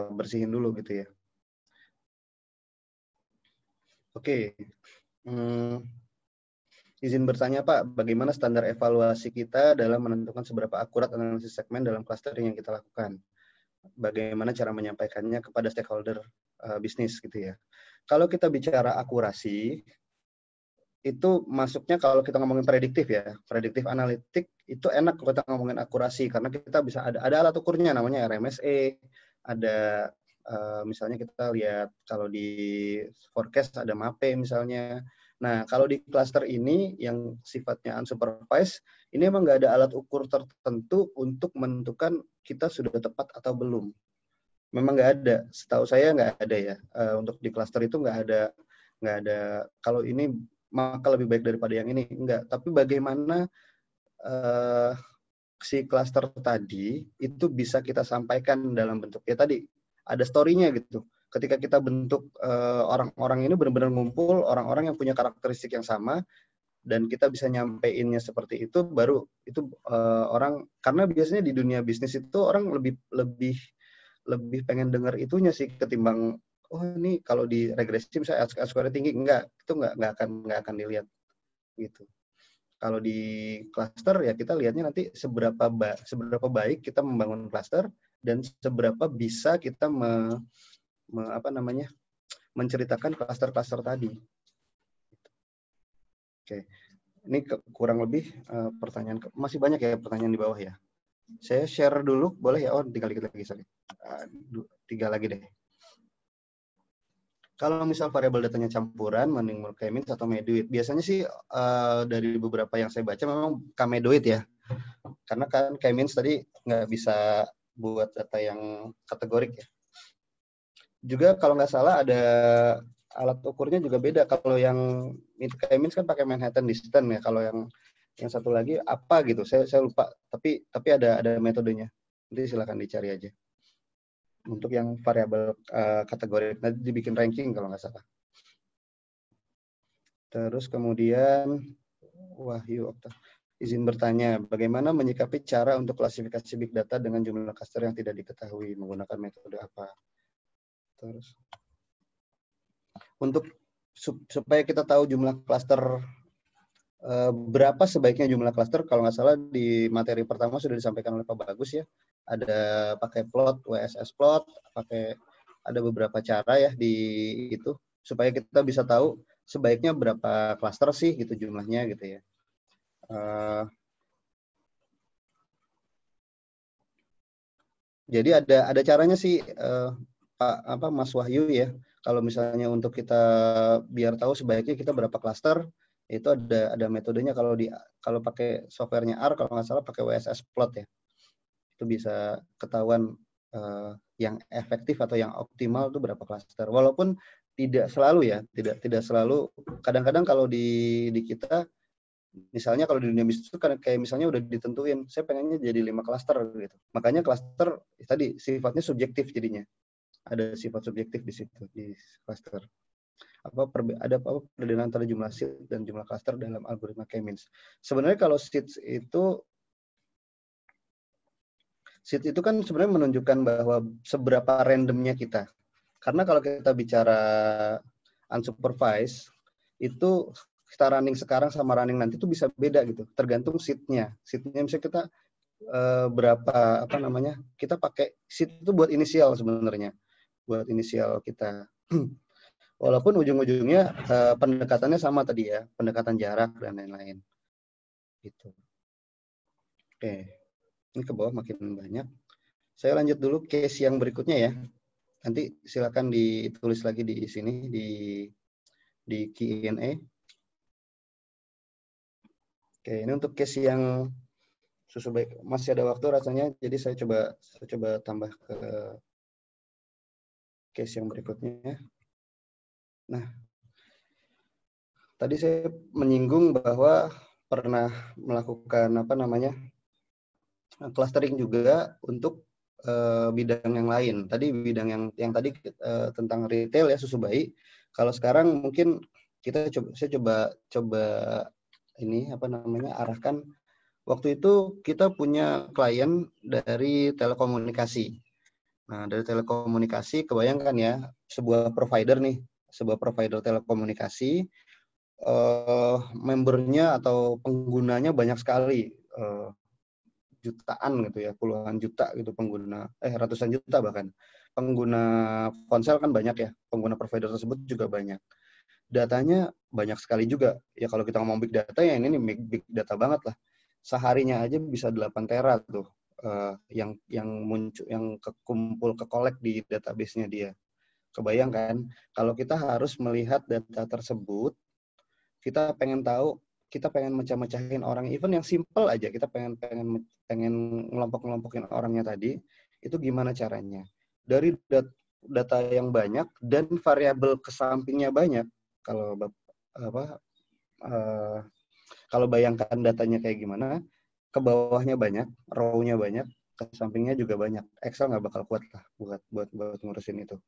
bersihin dulu gitu ya. Oke. Izin bertanya Pak, bagaimana standar evaluasi kita dalam menentukan seberapa akurat analisis segmen dalam clustering yang kita lakukan? Bagaimana cara menyampaikannya kepada stakeholder bisnis gitu ya. Kalau kita bicara akurasi, itu masuknya kalau kita ngomongin prediktif ya, prediktif analitik itu enak kalau kita ngomongin akurasi, karena kita bisa ada alat ukurnya namanya RMSE, ada misalnya kita lihat kalau di forecast ada MAPE misalnya. Nah, kalau di cluster ini yang sifatnya unsupervised, ini emang nggak ada alat ukur tertentu untuk menentukan kita sudah tepat atau belum. Memang nggak ada, setahu saya nggak ada ya. Untuk di cluster itu nggak ada. Kalau ini maka lebih baik daripada yang ini, enggak. Tapi bagaimana si cluster tadi itu bisa kita sampaikan dalam bentuk ya tadi ada story-nya gitu. Ketika kita bentuk orang-orang ini benar-benar ngumpul, orang-orang yang punya karakteristik yang sama, dan kita bisa nyampeinnya seperti itu, baru itu orang, karena biasanya di dunia bisnis itu orang lebih pengen dengar itunya sih ketimbang oh ini kalau di regresi misalnya R-square tinggi, enggak, itu enggak akan dilihat gitu. Kalau di cluster ya kita lihatnya nanti seberapa baik kita membangun cluster dan seberapa bisa kita menceritakan cluster-cluster tadi. Oke, ini kurang lebih pertanyaan, masih banyak ya pertanyaan di bawah ya. Saya share dulu, boleh ya? Oh, tinggal dikit lagi, sorry. 3 lagi deh. Kalau misal variabel datanya campuran, mending K-means atau meduit. Biasanya sih dari beberapa yang saya baca memang K-meduit ya. Karena kan K-means tadi nggak bisa buat data yang kategorik ya. Juga kalau nggak salah ada alat ukurnya juga beda. Kalau yang K-means kan pakai Manhattan Distance ya. Kalau yang satu lagi apa gitu, saya lupa. Tapi ada metodenya. Nanti silakan dicari aja. Untuk yang variabel kategori nanti dibikin ranking kalau nggak salah. Terus kemudian Wahyu Okta, izin bertanya, bagaimana menyikapi cara untuk klasifikasi big data dengan jumlah cluster yang tidak diketahui, menggunakan metode apa? Terus untuk supaya kita tahu jumlah cluster berapa sebaiknya jumlah cluster, kalau nggak salah di materi pertama sudah disampaikan oleh Pak Bagus ya. ada pakai plot, WSS plot, pakai ada beberapa cara ya di itu supaya kita bisa tahu sebaiknya berapa klaster sih gitu jumlahnya gitu ya. Jadi ada caranya sih Pak Mas Wahyu ya. Kalau misalnya untuk kita biar tahu sebaiknya kita berapa klaster, itu ada metodenya kalau pakai softwarenya R kalau nggak salah pakai WSS plot ya. Itu bisa ketahuan yang efektif atau yang optimal itu berapa klaster. Walaupun tidak selalu ya, tidak selalu. Kadang-kadang kalau di kita misalnya kalau di dunia bisnis itu kan kayak misalnya udah ditentuin, saya pengennya jadi 5 klaster gitu. Makanya klaster tadi sifatnya subjektif jadinya. Ada sifat subjektif di situ di klaster. Ada perbedaan antara jumlah seed dan jumlah klaster dalam algoritma K-means. Sebenarnya kalau seed itu kan sebenarnya menunjukkan bahwa seberapa randomnya kita. Karena kalau kita bicara unsupervised, itu kita running sekarang sama running nanti itu bisa beda gitu, tergantung seed-nya. Seed-nya misalnya kita berapa kita pakai seed itu buat inisial sebenarnya, buat inisial kita. Walaupun ujung-ujungnya pendekatannya sama tadi ya, pendekatan jarak dan lain-lain. Gitu. Oke, ini ke bawah makin banyak. Saya lanjut dulu case yang berikutnya ya. Nanti silakan ditulis lagi di sini di Q&A. Oke, ini untuk case yang masih ada waktu rasanya, jadi saya coba tambah ke case yang berikutnya. Nah, tadi saya menyinggung bahwa pernah melakukan clustering juga untuk bidang yang lain. Tadi bidang yang tadi tentang retail ya, susu bayi. Kalau sekarang mungkin saya coba ini arahkan. Waktu itu kita punya klien dari telekomunikasi. Nah, dari telekomunikasi kebayangkan ya, sebuah provider telekomunikasi, membernya atau penggunanya banyak sekali, jutaan gitu ya, puluhan juta gitu pengguna, ratusan juta bahkan. Pengguna ponsel kan banyak ya, pengguna provider tersebut juga banyak. Datanya banyak sekali juga. Ya kalau kita ngomong big data ya ini big data banget lah. Seharinya aja bisa 8 tera tuh yang muncul, yang kekolek di database-nya dia. Kebayang kan, kalau kita harus melihat data tersebut, kita pengen tahu, kita pengen mecah-mecahin orang, even yang simple aja, kita pengen ngelompok-ngelompokin orangnya tadi, itu gimana caranya? Dari data yang banyak dan variabel kesampingnya banyak. Kalau bayangkan datanya kayak gimana, ke bawahnya banyak, row-nya banyak, ke sampingnya juga banyak. Excel nggak bakal kuat lah buat ngurusin itu.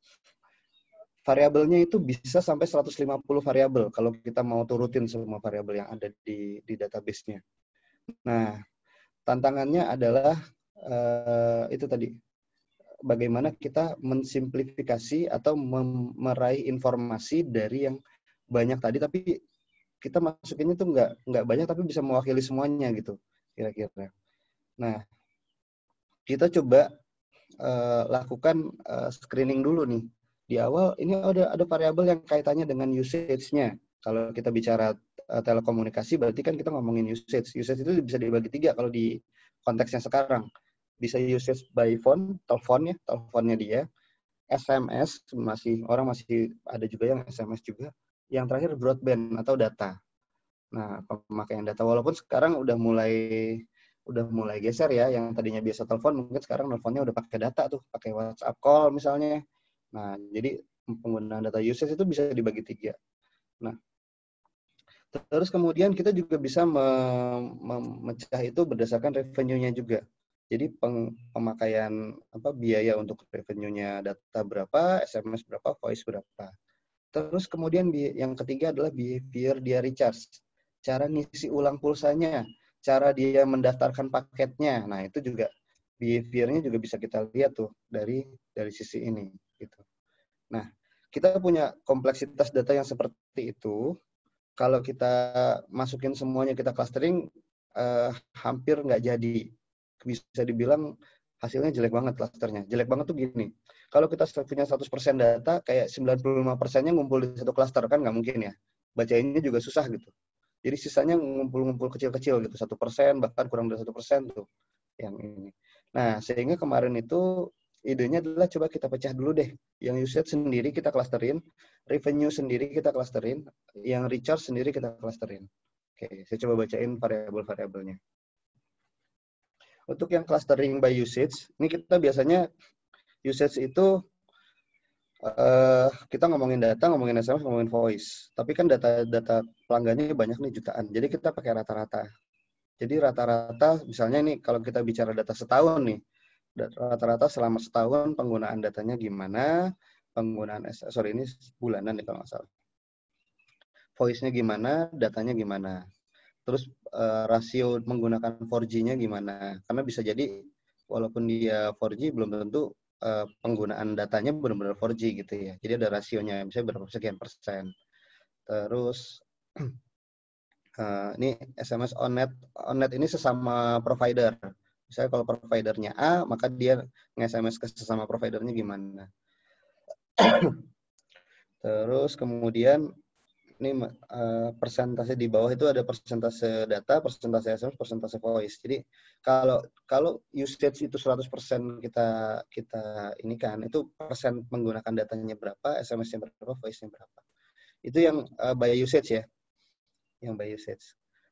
Variabelnya itu bisa sampai 150 variabel kalau kita mau turutin semua variabel yang ada di database-nya. Nah, tantangannya adalah itu tadi, bagaimana kita mensimplifikasi atau meraih informasi dari yang banyak tadi, tapi kita masukinnya tuh nggak banyak tapi bisa mewakili semuanya gitu kira-kira. Nah, kita coba lakukan screening dulu nih. Di awal ini ada variabel yang kaitannya dengan usage-nya. Kalau kita bicara telekomunikasi berarti kan kita ngomongin usage. Usage itu bisa dibagi 3 kalau di konteksnya sekarang. Bisa usage by phone, teleponnya dia. SMS orang masih ada juga yang SMS juga. Yang terakhir broadband atau data. Nah, pemakaian data walaupun sekarang udah mulai geser ya, yang tadinya biasa telepon mungkin sekarang teleponnya udah pakai data tuh, pakai WhatsApp call misalnya. Nah, jadi penggunaan data usage itu bisa dibagi 3. Nah, terus kemudian kita juga bisa memecah itu berdasarkan revenue-nya juga. Jadi pemakaian biaya untuk revenue-nya data berapa, SMS berapa, voice berapa. Terus kemudian yang ketiga adalah behavior dia recharge. Cara ngisi ulang pulsanya, cara dia mendaftarkan paketnya. Nah, itu juga behavior-nya juga bisa kita lihat tuh dari sisi ini gitu. Nah, kita punya kompleksitas data yang seperti itu. Kalau kita masukin semuanya, kita clustering, hampir nggak jadi. Bisa dibilang hasilnya jelek banget klasternya. Jelek banget tuh gini, kalau kita punya 100% data, kayak 95%-nya ngumpul di satu klaster, kan nggak mungkin ya. Bacainnya juga susah gitu. Jadi sisanya ngumpul-ngumpul kecil-kecil gitu, 1%, bahkan kurang dari 1% tuh yang ini. Nah, sehingga kemarin itu idenya adalah coba kita pecah dulu deh. Yang usage sendiri kita clusterin, revenue sendiri kita clusterin, yang recharge sendiri kita clusterin. Oke, saya coba bacain variabel-variabelnya. Untuk yang clustering by usage, ini kita biasanya usage itu kita ngomongin data, ngomongin SMS, ngomongin voice. Tapi kan data pelanggannya banyak nih, jutaan. Jadi kita pakai rata-rata. Jadi rata-rata, misalnya nih kalau kita bicara data setahun nih, rata-rata selama setahun penggunaan datanya gimana, penggunaan ini bulanan nih kalau nggak salah. Voice-nya gimana, datanya gimana. Terus rasio menggunakan 4G-nya gimana? Karena bisa jadi walaupun dia 4G belum tentu penggunaan datanya benar-benar 4G gitu ya. Jadi ada rasionya, misalnya berapa sekian persen. Terus ini SMS on-net ini sesama provider. Misalnya kalau providernya A, maka dia nge-SMS ke sesama providernya gimana. Terus kemudian ini persentase di bawah itu ada persentase data, persentase SMS, persentase voice. Jadi kalau usage itu 100% kita ini kan, itu persen menggunakan datanya berapa, SMS-nya berapa, voice-nya berapa. Itu yang by usage ya. Yang by usage.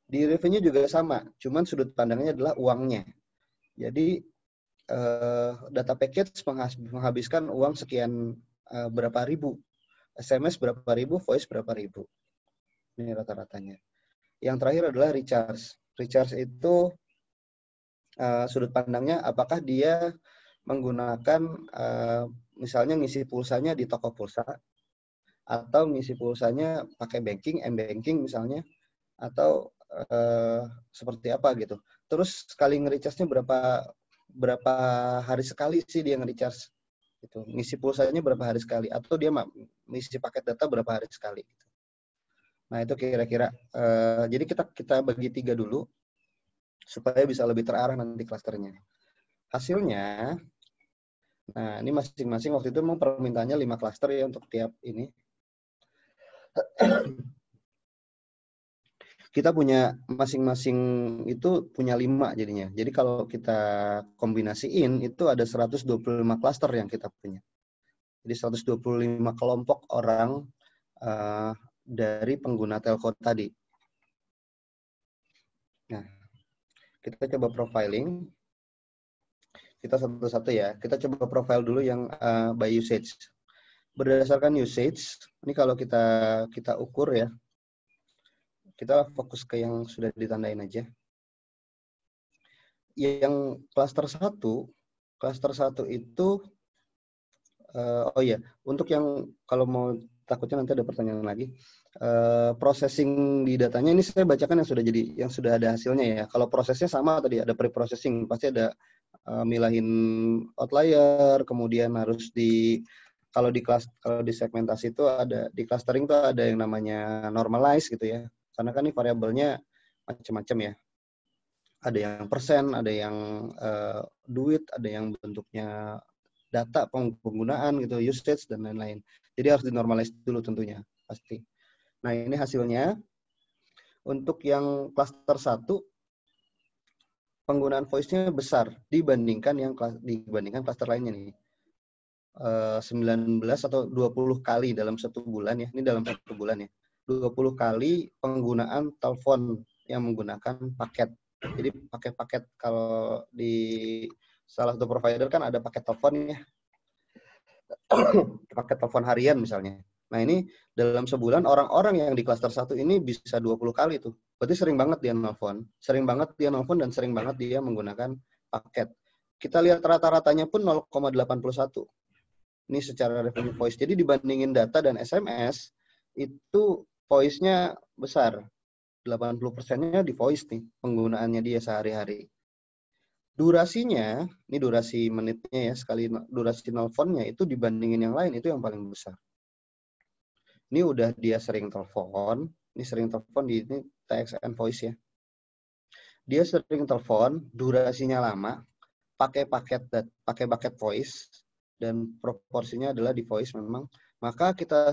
Di revenue juga sama, cuman sudut pandangnya adalah uangnya. Jadi data package menghabiskan uang sekian berapa ribu. SMS berapa ribu, voice berapa ribu. Ini rata-ratanya. Yang terakhir adalah recharge. Recharge itu sudut pandangnya apakah dia menggunakan misalnya ngisi pulsanya di toko pulsa, atau ngisi pulsanya pakai banking, m-banking misalnya, atau seperti apa gitu. Terus sekali nge-recharge-nya berapa hari sekali sih dia nge-recharge. Gitu. Ngisi pulsanya berapa hari sekali, atau dia ngisi paket data berapa hari sekali. Gitu. Nah itu kira-kira. Jadi kita bagi 3 dulu supaya bisa lebih terarah nanti klasternya. Hasilnya, nah ini masing-masing waktu itu memang permintaannya 5 klaster ya untuk tiap ini. Kita punya masing-masing itu punya 5 jadinya. Jadi kalau kita kombinasiin itu ada 125 klaster yang kita punya. Jadi 125 kelompok orang dari pengguna telco tadi. Nah, kita coba profiling. Kita satu-satu ya. Kita coba profile dulu yang by usage. Berdasarkan usage, ini kalau kita ukur ya, kita fokus ke yang sudah ditandain aja. Yang klaster 1 itu, oh iya, untuk yang kalau mau takutnya nanti ada pertanyaan lagi, processing di datanya ini saya bacakan yang sudah ada hasilnya ya. Kalau prosesnya sama tadi, ada pre-processing, pasti ada milahin outlier, kemudian harus kalau di segmentasi itu ada, di clustering itu ada yang namanya normalize gitu ya. Karena kan ini variabelnya macam-macam ya. Ada yang persen, ada yang duit, ada yang bentuknya data penggunaan gitu, usage dan lain-lain. Jadi harus dinormalize dulu tentunya, pasti. Nah, ini hasilnya. Untuk yang cluster 1 penggunaan voice-nya besar dibandingkan cluster lainnya nih. 19 atau 20 kali dalam 1 bulan ya. Ini dalam 1 bulan ya. 20 kali penggunaan telepon yang menggunakan paket. Jadi pakai paket, kalau di salah satu provider kan ada paket telepon ya. Paket telepon harian misalnya. Nah ini dalam sebulan orang-orang yang di klaster 1 ini bisa 20 kali tuh. Berarti sering banget dia nelfon. Sering banget dia nelfon dan sering banget dia menggunakan paket. Kita lihat rata-ratanya pun 0,81. Ini secara revenue voice. Jadi dibandingin data dan SMS, itu voice-nya besar. 80%-nya di voice nih, penggunaannya dia sehari-hari. Durasinya, ini durasi menitnya ya, sekali durasi nelfonnya itu dibandingin yang lain, itu yang paling besar. Ini udah dia sering telepon, di ini TXN voice ya. Dia sering telepon, durasinya lama, pakai paket voice dan proporsinya adalah di voice memang, maka kita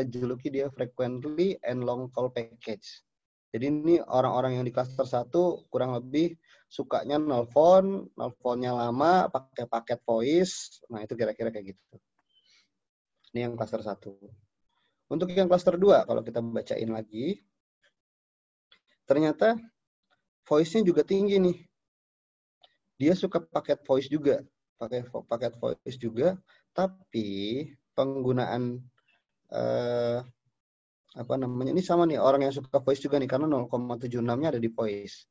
juluki dia frequently and long call package. Jadi ini orang-orang yang di cluster 1 kurang lebih sukanya nelponnya lama, pakai paket voice. Nah, itu kira-kira kayak gitu. Ini yang cluster 1. Untuk yang cluster 2, kalau kita bacain lagi, ternyata voice-nya juga tinggi nih. Dia suka paket voice juga, paket voice juga, tapi penggunaan ini sama nih, orang yang suka voice juga nih, karena 0,76-nya ada di voice.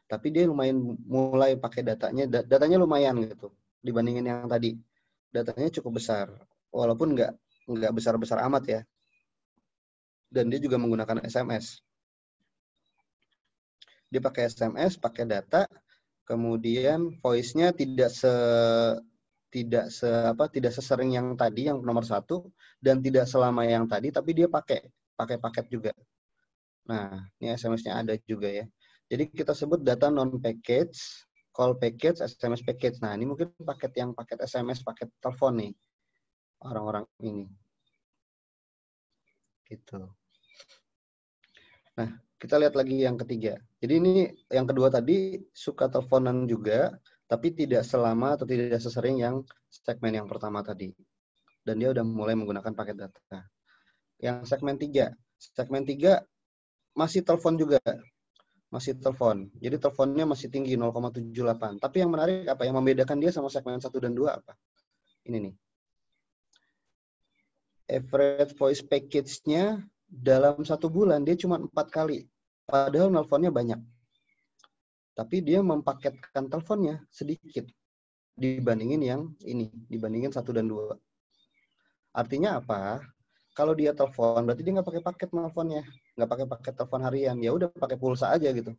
Tapi dia mulai pakai datanya lumayan gitu dibandingin yang tadi. Datanya cukup besar, walaupun nggak besar-besar amat ya. Dan dia juga menggunakan SMS. Dia pakai SMS, pakai data, kemudian voice-nya tidak sesering yang tadi, yang nomor 1, dan tidak selama yang tadi, tapi dia pakai paket juga. Nah, ini SMS-nya ada juga ya. Jadi kita sebut data non-package, call package, SMS package. Nah, ini mungkin paket SMS, paket telepon nih, orang-orang ini. Gitu. Nah, kita lihat lagi yang ketiga. Jadi ini yang kedua tadi suka teleponan juga, tapi tidak selama atau tidak sesering yang segmen yang pertama tadi. Dan dia udah mulai menggunakan paket data. Yang segmen 3 masih telepon juga. Masih telepon. Jadi teleponnya masih tinggi 0,78. Tapi yang menarik apa? Yang membedakan dia sama segmen 1 dan 2 apa? Ini nih. Average voice package-nya dalam 1 bulan dia cuma 4 kali. Padahal nelponnya banyak. Tapi dia mempaketkan teleponnya sedikit dibandingin yang ini, dibandingin 1 dan 2. Artinya apa? Kalau dia telepon, berarti dia nggak pakai paket nelponnya, nggak pakai paket telepon harian, ya udah pakai pulsa aja gitu.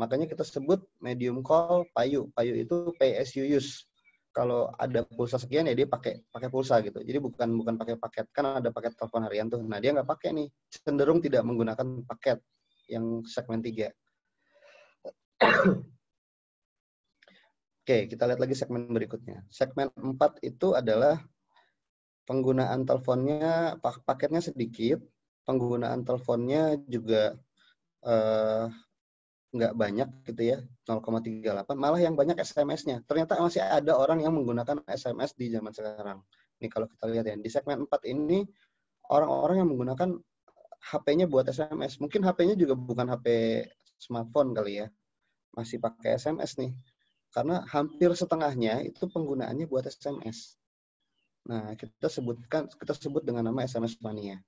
Makanya kita sebut medium call payu. Payu itu pay as you use. Kalau ada pulsa sekian ya dia pakai pulsa gitu. Jadi bukan pakai paket, kan ada paket telepon harian tuh. Nah, dia nggak pakai nih, cenderung tidak menggunakan paket yang segmen 3. Oke, kita lihat lagi segmen berikutnya. Segmen 4 itu adalah penggunaan teleponnya, paketnya sedikit, penggunaan teleponnya juga nggak banyak gitu ya, 0,38. Malah yang banyak SMS-nya. Ternyata masih ada orang yang menggunakan SMS di zaman sekarang. Ini kalau kita lihat ya, di segmen 4 ini orang-orang yang menggunakan HP-nya buat SMS. Mungkin HP-nya juga bukan HP smartphone kali ya. Masih pakai SMS nih. Karena hampir setengahnya itu penggunaannya buat SMS. Nah, kita sebut dengan nama SMS Mania.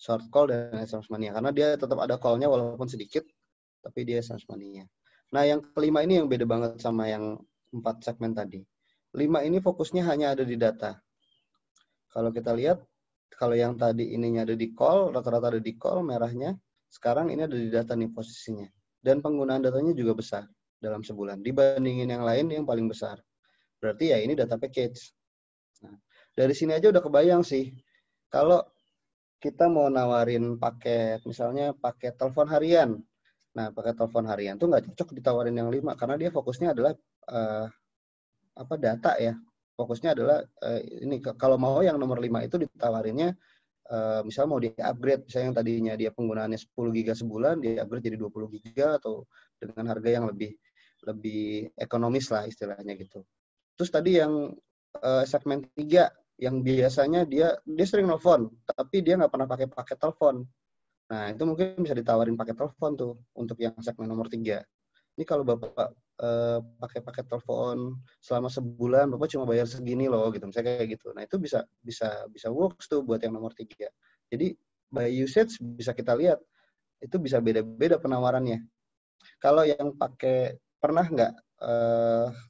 Short call dan SMS Mania. Karena dia tetap ada call-nya walaupun sedikit, tapi dia SMS Mania. Nah, yang kelima ini yang beda banget sama yang 4 segmen tadi. 5 ini fokusnya hanya ada di data. Kalau kita lihat, kalau yang tadi ininya ada di call, rata-rata ada di call, merahnya. Sekarang ini ada di data nih posisinya. Dan penggunaan datanya juga besar dalam sebulan. Dibandingin yang lain, yang paling besar. Berarti ya ini data package. Nah, dari sini aja udah kebayang sih. Kalau kita mau nawarin paket, misalnya paket telepon harian. Nah, paket telepon harian tuh nggak cocok ditawarin yang 5, karena dia fokusnya adalah data ya. Fokusnya adalah ini, kalau mau yang nomor 5 itu ditawarinnya misalnya mau di-upgrade, misalnya yang tadinya dia penggunaannya 10 giga sebulan, di-upgrade jadi 20 giga atau dengan harga yang lebih ekonomis lah istilahnya gitu. Terus tadi yang segmen 3 yang biasanya dia sering nelfon, tapi dia nggak pernah pakai paket telepon. Nah, itu mungkin bisa ditawarin paket telepon tuh untuk yang segmen nomor 3. Ini kalau Bapak pakai paket telepon selama sebulan, Bapak cuma bayar segini loh gitu, misalnya kayak gitu. Nah, itu bisa works tuh buat yang nomor 3. Jadi by usage bisa kita lihat itu bisa beda-beda penawarannya. Kalau yang pakai, pernah nggak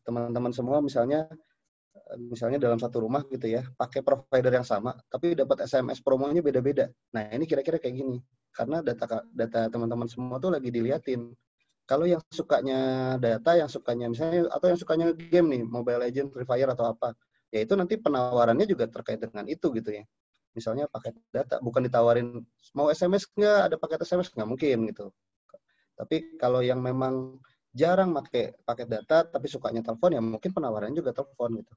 teman-teman semua misalnya dalam satu rumah gitu ya, pakai provider yang sama, tapi dapat SMS promonya beda-beda. Nah, ini kira-kira kayak gini. Karena data teman-teman semua tuh lagi diliatin. Kalau yang sukanya data, yang sukanya misalnya, atau yang sukanya game nih, Mobile Legends, Free Fire atau apa, ya itu nanti penawarannya juga terkait dengan itu gitu ya. Misalnya paket data, bukan ditawarin mau SMS nggak, ada paket SMS nggak mungkin gitu. Tapi kalau yang memang jarang pakai paket data tapi sukanya telepon, ya mungkin penawarannya juga telepon gitu.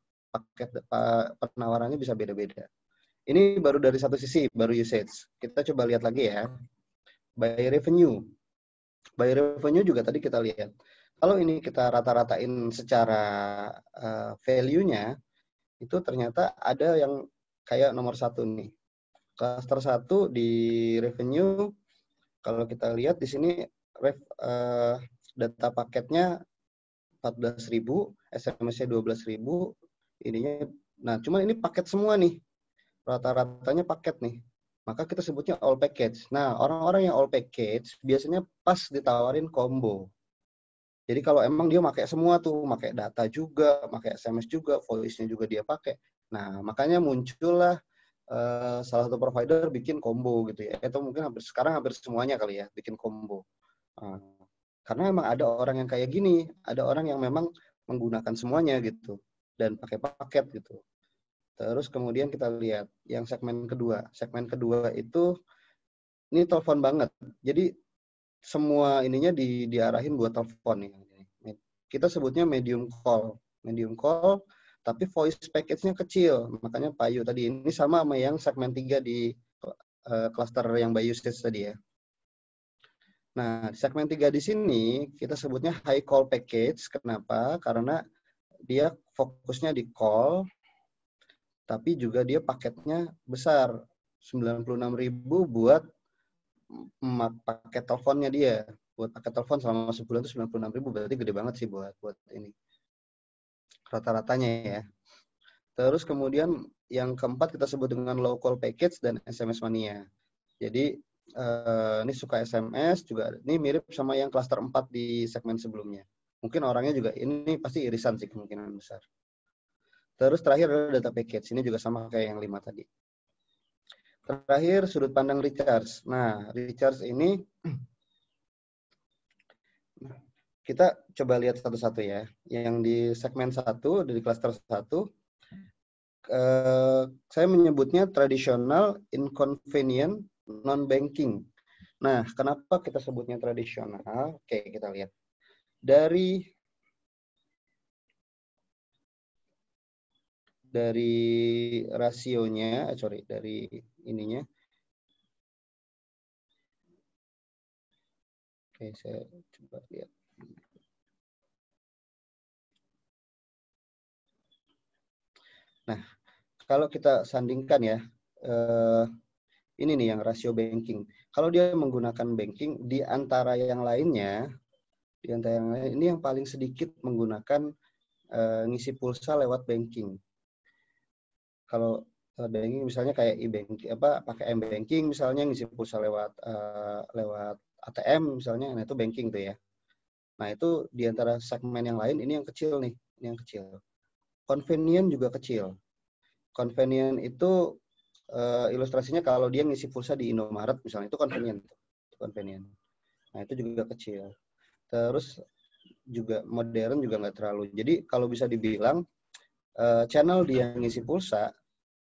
Penawarannya bisa beda-beda. Ini baru dari satu sisi, baru usage. Kita coba lihat lagi ya. By revenue. By revenue juga tadi kita lihat. Kalau ini kita rata-ratain secara value-nya, itu ternyata ada yang kayak nomor 1 nih. Cluster 1 di revenue, kalau kita lihat di sini data paketnya 14.000, SMS-nya 12.000, ininya. Nah, cuma ini paket semua nih. Rata-ratanya paket nih. Maka kita sebutnya all package. Nah, orang-orang yang all package biasanya pas ditawarin combo. Jadi kalau emang dia pakai semua tuh, pakai data juga, pakai SMS juga, voice-nya juga dia pakai. Nah, makanya muncullah salah satu provider bikin combo gitu ya. Atau mungkin sekarang hampir semuanya kali ya bikin combo. Karena emang ada orang yang kayak gini, ada orang yang memang menggunakan semuanya gitu dan pakai paket gitu. Terus kemudian kita lihat yang segmen kedua. Segmen kedua itu ini telepon banget. Jadi semua ininya diarahin buat telepon nih. Kita sebutnya medium call. Medium call tapi voice package-nya kecil. Makanya Payu tadi ini sama yang segmen 3 di cluster yang by usage tadi ya. Nah, segmen 3 di sini kita sebutnya high call package. Kenapa? Karena dia fokusnya di call, tapi juga dia paketnya besar. 96.000 buat paket teleponnya dia. Buat paket telepon selama sebulan itu 96.000, berarti gede banget sih buat ini. Rata-ratanya ya. Terus kemudian yang keempat kita sebut dengan low call package dan SMS mania. Jadi ini suka SMS juga, ini mirip sama yang cluster 4 di segmen sebelumnya. Mungkin orangnya juga ini pasti irisan sih kemungkinan besar. Terus terakhir ada data package, ini juga sama kayak yang 5 tadi. Terakhir sudut pandang recharge. Nah, recharge ini kita coba lihat satu-satu ya. Yang di segmen 1, dari cluster 1, saya menyebutnya tradisional, inconvenient, non-banking. Nah, kenapa kita sebutnya tradisional? Oke, kita lihat. Dari rasionya, dari ininya. Oke, saya coba lihat. Nah, kalau kita sandingkan ya, ini nih yang rasio banking. Kalau dia menggunakan banking, di antara yang lainnya, ini yang paling sedikit menggunakan ngisi pulsa lewat banking. Kalau banking misalnya kayak e-banking, pakai m-banking misalnya, ngisi pulsa lewat ATM misalnya, nah itu banking tuh ya. Nah itu di antara segmen yang lain, ini yang kecil nih, ini yang kecil. Convenient juga kecil. Convenient itu ilustrasinya kalau dia ngisi pulsa di Indomaret misalnya, itu convenient. Nah itu juga kecil. Terus juga modern juga nggak terlalu. Jadi kalau bisa dibilang channel dia ngisi pulsa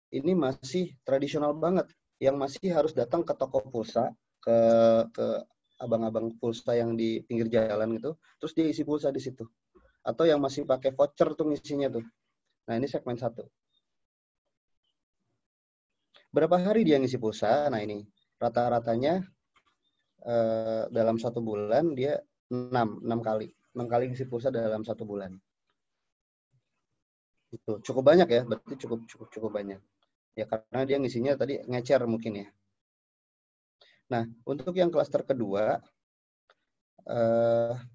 ini masih tradisional banget, yang masih harus datang ke toko pulsa, ke abang-abang pulsa yang di pinggir jalan gitu, terus dia isi pulsa di situ. Atau yang masih pakai voucher tuh ngisinya tuh. Nah ini segmen 1. Berapa hari dia ngisi pulsa? Nah ini rata-ratanya dalam 1 bulan dia 6 kali. 6 kali ngisi pulsa dalam 1 bulan. Itu cukup banyak ya, berarti cukup banyak. Ya karena dia ngisinya tadi ngecer mungkin ya. Nah, untuk yang klaster kedua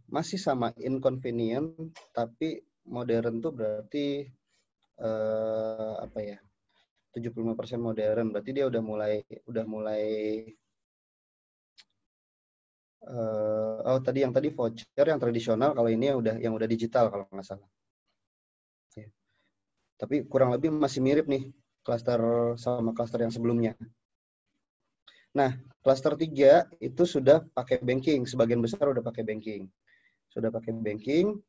masih sama inconvenient, tapi modern tuh berarti 75% modern. Berarti dia udah mulai tadi yang voucher yang tradisional, kalau ini yang udah digital kalau nggak salah. Ya. Tapi kurang lebih masih mirip nih klaster sama klaster yang sebelumnya. Nah, klaster 3 itu sudah pakai banking, sebagian besar udah pakai banking. Sudah pakai banking,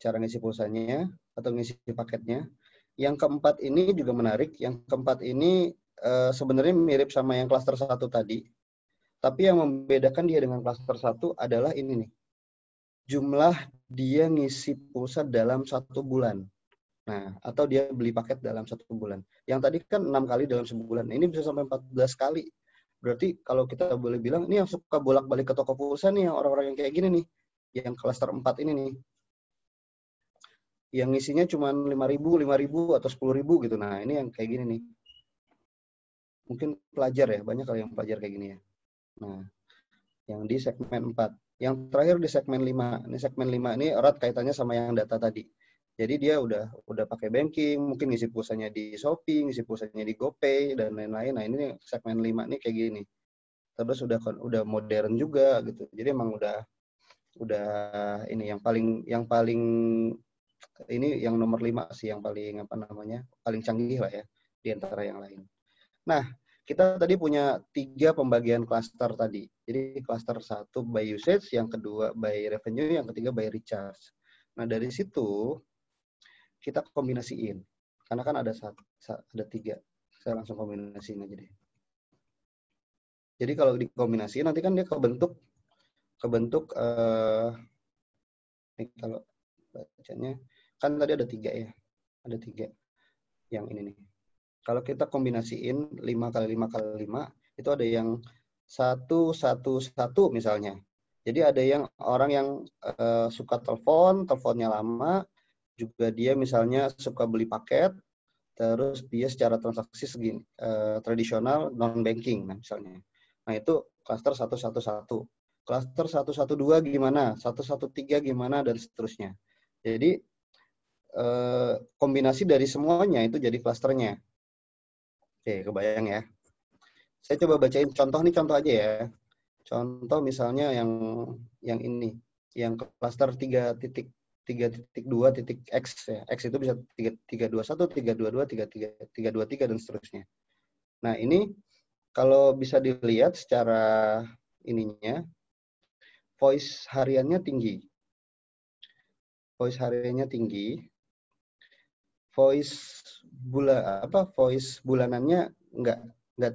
cara ngisi pulsanya atau ngisi paketnya. Yang keempat ini juga menarik. Yang keempat ini sebenarnya mirip sama yang klaster 1 tadi. Tapi yang membedakan dia dengan klaster 1 adalah ini nih. jumlah dia ngisi pulsa dalam 1 bulan. Nah, atau dia beli paket dalam 1 bulan. Yang tadi kan 6 kali dalam sebulan. Ini bisa sampai 14 kali. Berarti kalau kita boleh bilang, ini yang suka bolak-balik ke toko pulsa nih, yang orang-orang yang kayak gini nih. Yang klaster 4 ini nih. Yang ngisinya cuma 5.000 atau 10.000 gitu. Nah, ini yang kayak gini nih. Mungkin pelajar ya, banyak kali yang pelajar kayak gini ya. Nah, yang di segmen 4. Yang terakhir di segmen 5. Ini segmen 5 ini erat kaitannya sama yang data tadi. Jadi dia udah pakai banking, mungkin ngisi pulsanya di Shopee, ngisi pulsanya di GoPay dan lain-lain. Nah, ini segmen 5 nih kayak gini. Terus udah modern juga gitu. Jadi emang udah ini yang paling ini yang nomor 5 sih, yang paling paling canggih lah ya di antara yang lain. Nah, kita tadi punya 3 pembagian klaster tadi. Jadi klaster 1 by usage, yang kedua by revenue, yang ketiga by recharge. Nah, dari situ kita kombinasiin. Karena kan ada 3. Saya langsung kombinasiin aja deh. Jadi kalau dikombinasiin nanti kan dia kebentuk ini kalau bacanya kan tadi ada 3 ya. Ada 3 yang ini nih. Kalau kita kombinasiin 5 kali 5 kali 5, itu ada yang 111 misalnya. Jadi ada yang orang yang suka teleponnya lama, juga dia misalnya suka beli paket, terus dia secara transaksi segini tradisional non banking, nah misalnya. Nah, itu klaster 111. Klaster 112 gimana? 113 gimana, dan seterusnya. Jadi kombinasi dari semuanya itu jadi klasternya. Oke, kebayang ya. Saya coba bacain contoh aja ya. Contoh misalnya yang ini, yang klaster 3.2.x ya. X itu bisa 321, 322, 323 dan seterusnya. Nah, ini kalau bisa dilihat secara ininya, voice hariannya tinggi. Voice bulanannya enggak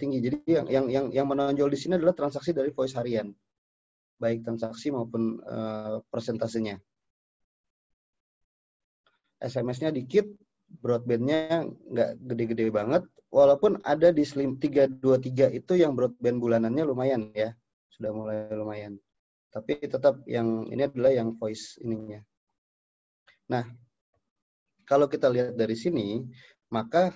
tinggi. Jadi yang menonjol di sini adalah transaksi dari voice harian, baik transaksi maupun persentasenya. SMS-nya dikit, broadband-nya nggak gede-gede banget, walaupun ada di Slim 323 itu yang broadband bulanannya lumayan ya, sudah mulai lumayan. Tapi tetap yang ini adalah yang voice ininya. Nah, kalau kita lihat dari sini, maka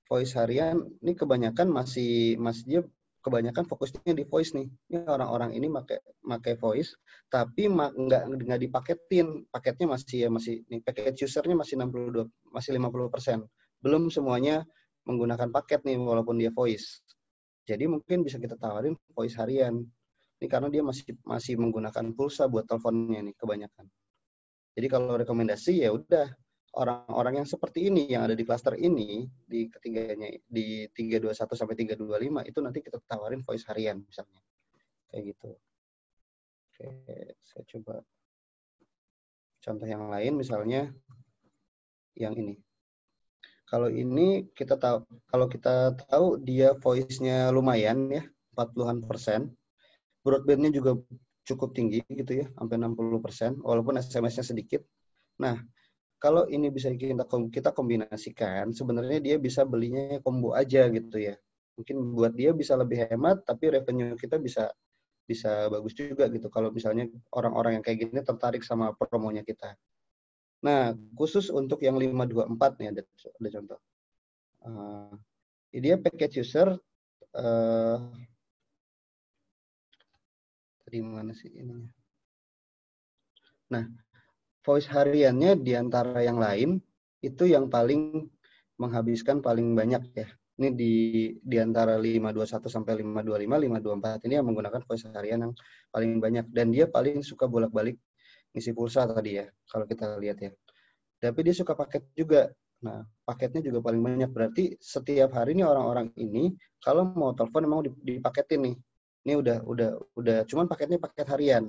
voice harian ini kebanyakan masih dia kebanyakan fokusnya di voice nih. Ini orang-orang ini pakai voice, tapi nggak dipaketin. Paketnya masih nih, paket usernya masih 50%. Belum semuanya menggunakan paket nih walaupun dia voice. Jadi mungkin bisa kita tawarin voice harian. Ini karena dia masih menggunakan pulsa buat teleponnya nih kebanyakan. Jadi kalau rekomendasi ya udah orang-orang yang seperti ini yang ada di klaster ini di ketiganya di 321 sampai 325 itu nanti kita tawarin voice harian misalnya. Kayak gitu. Oke, saya coba contoh yang lain misalnya yang ini. Kalau ini kalau kita tahu dia voice-nya lumayan ya, 40-an%. Broadband-nya juga cukup tinggi gitu ya, sampai 60%, walaupun SMS-nya sedikit. Nah, kalau ini bisa kita kombinasikan, sebenarnya dia bisa belinya combo aja gitu ya. Mungkin buat dia bisa lebih hemat, tapi revenue kita bisa bagus juga gitu. Kalau misalnya orang-orang yang kayak gini tertarik sama promonya kita. Nah, khusus untuk yang 524 nih ada contoh. Dia package user di mana sih ininya? Nah, voice hariannya di antara yang lain itu yang paling menghabiskan paling banyak ya. Ini di antara 521 sampai 525, 524 ini yang menggunakan voice harian yang paling banyak, dan dia paling suka bolak-balik ngisi pulsa tadi ya kalau kita lihat ya. Tapi dia suka paket juga. Nah, paketnya juga paling banyak. Berarti setiap hari nih orang-orang ini kalau mau telepon memang dipaketin nih. Ini udah cuman paketnya paket harian.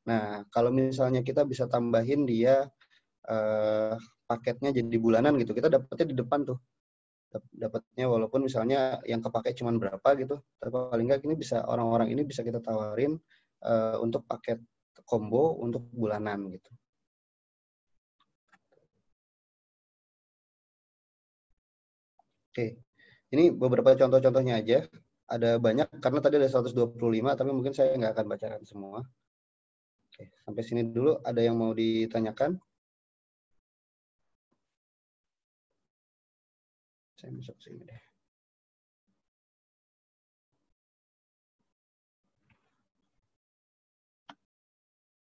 Nah, kalau misalnya kita bisa tambahin dia paketnya jadi bulanan gitu, kita dapatnya di depan tuh. Dapatnya walaupun misalnya yang kepake cuma berapa gitu, tapi paling nggak ini bisa orang-orang ini bisa kita tawarin untuk paket combo untuk bulanan gitu. Oke, ini beberapa contoh-contohnya aja. Ada banyak, karena tadi ada 125, tapi mungkin saya nggak akan bacakan semua. Oke, sampai sini dulu. Ada yang mau ditanyakan? Saya masuk sini deh.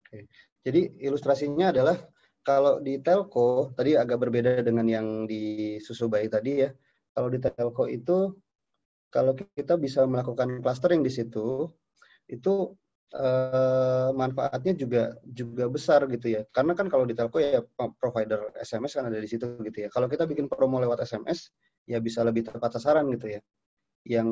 Oke. Jadi ilustrasinya adalah kalau di telco, tadi agak berbeda dengan yang di Susu Bayi tadi ya. Kalau di telco itu, kalau kita bisa melakukan clustering di situ, itu manfaatnya juga besar gitu ya. Karena kan kalau di telco ya provider SMS kan ada di situ gitu ya. Kalau kita bikin promo lewat SMS, ya bisa lebih tepat sasaran gitu ya. Yang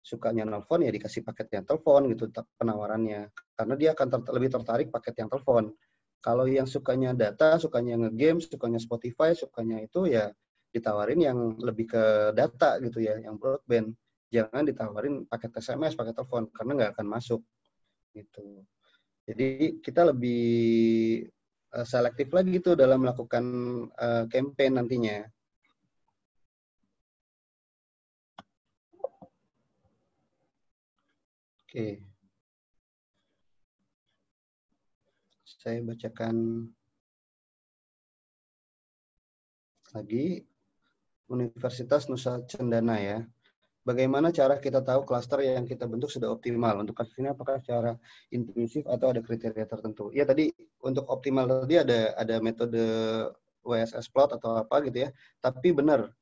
sukanya nelfon ya dikasih paket yang telepon gitu penawarannya, karena dia akan lebih tertarik paket yang telepon. Kalau yang sukanya data, sukanya nge-game, sukanya Spotify, sukanya itu ya ditawarin yang lebih ke data gitu ya, yang broadband. Jangan ditawarin paket SMS, paket telepon, karena nggak akan masuk gitu. Jadi kita lebih selektif lagi gitu dalam melakukan campaign nantinya. Oke. Saya bacakan lagi. Universitas Nusa Cendana ya. Bagaimana cara kita tahu klaster yang kita bentuk sudah optimal? Untuk kasus ini apakah secara intuisif atau ada kriteria tertentu? Ya tadi untuk optimal tadi ada metode WSS plot atau apa gitu ya. Tapi benar,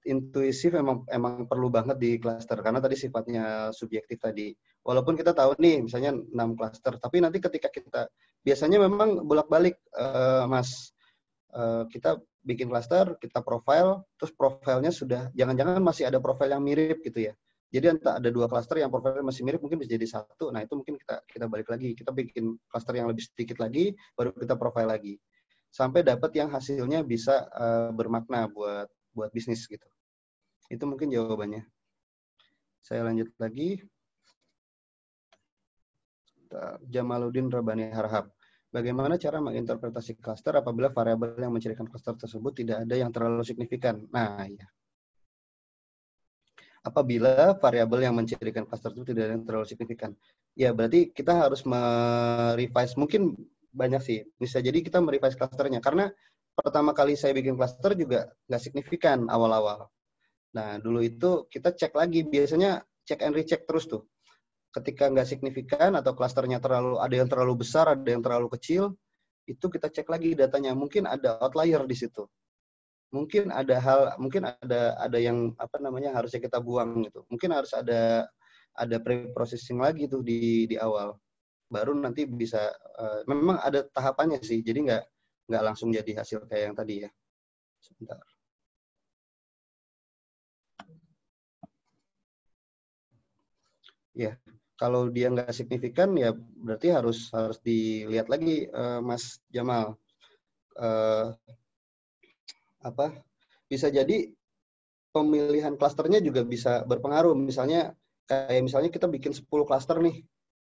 intuisif emang perlu banget di klaster karena tadi sifatnya subjektif tadi. Walaupun kita tahu nih misalnya 6 klaster, tapi nanti ketika kita biasanya memang bolak-balik Mas, kita bikin klaster, kita profile, terus profilnya sudah jangan-jangan masih ada profil yang mirip gitu ya. Jadi entah ada 2 klaster yang profilnya masih mirip, mungkin bisa jadi 1. Nah itu mungkin kita balik lagi, kita bikin klaster yang lebih sedikit lagi, baru kita profile lagi, sampai dapat yang hasilnya bisa bermakna buat bisnis gitu. Itu mungkin jawabannya. Saya lanjut lagi. Jamaluddin Rabani Harhab. Bagaimana cara menginterpretasi klaster apabila variabel yang mencirikan klaster tersebut tidak ada yang terlalu signifikan? Nah, ya. Apabila variabel yang mencirikan klaster itu tidak ada yang terlalu signifikan, ya berarti kita harus merevise. Mungkin banyak sih. Bisa jadi kita merevise klasternya karena pertama kali saya bikin klaster juga nggak signifikan awal-awal. Nah, dulu itu kita cek lagi. Biasanya cek and recheck terus tuh. Ketika nggak signifikan atau klasternya ada yang terlalu besar, ada yang terlalu kecil, itu kita cek lagi datanya. Mungkin ada outlier di situ. Mungkin ada yang harusnya kita buang gitu. Mungkin harus ada pre-processing lagi tuh di awal. Baru nanti bisa memang ada tahapannya sih. Jadi nggak langsung jadi hasil kayak yang tadi ya. Sebentar. Ya, kalau dia nggak signifikan ya berarti harus dilihat lagi Mas Jamal. Bisa jadi pemilihan klasternya juga bisa berpengaruh. Misalnya kita bikin 10 klaster nih,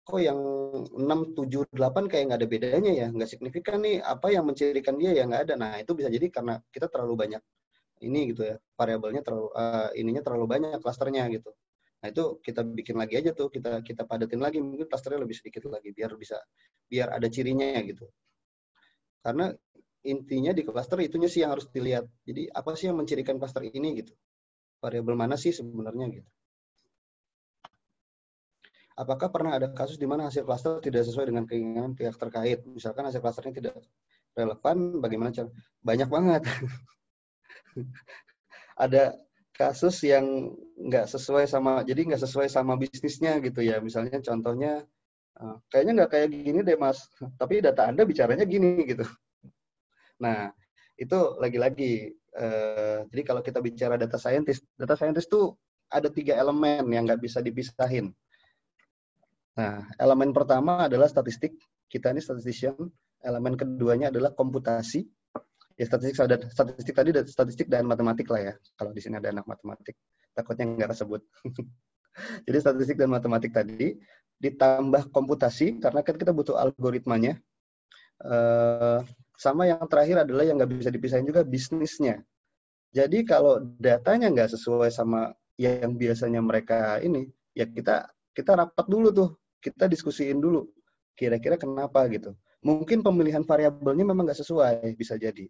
kok yang 6, 7, 8 kayak nggak ada bedanya ya, nggak signifikan nih, apa yang mencirikan dia ya nggak ada. Nah itu bisa jadi karena kita terlalu banyak ini gitu ya, variabelnya terlalu banyak klasternya gitu. Nah itu kita bikin lagi aja tuh, kita padatin lagi, mungkin klasternya lebih sedikit lagi biar ada cirinya gitu. Karena intinya di klaster itunya sih yang harus dilihat. Jadi apa sih yang mencirikan klaster ini gitu? Variabel mana sih sebenarnya gitu? Apakah pernah ada kasus di mana hasil klaster tidak sesuai dengan keinginan pihak terkait? Misalkan hasil klasternya tidak relevan, bagaimana cara? Banyak banget. Ada kasus yang nggak sesuai sama bisnisnya gitu ya. Misalnya contohnya, kayaknya nggak kayak gini deh Mas, tapi data Anda bicaranya gini gitu. Nah, itu lagi-lagi. Jadi kalau kita bicara data scientist tuh ada 3 elemen yang nggak bisa dipisahin. Nah, elemen pertama adalah statistik. Kita ini statistician. Elemen keduanya adalah komputasi. Ya statistik dan matematik lah ya. Kalau di sini ada anak matematik, takutnya nggak kesebut. Jadi statistik dan matematik tadi. ditambah komputasi, karena kan kita butuh algoritmanya. Sama yang terakhir adalah yang nggak bisa dipisahin juga, bisnisnya. Jadi kalau datanya nggak sesuai sama yang biasanya mereka ini, ya kita rapat dulu tuh, kita diskusiin dulu, kira-kira kenapa gitu. Mungkin pemilihan variabelnya memang nggak sesuai, bisa jadi.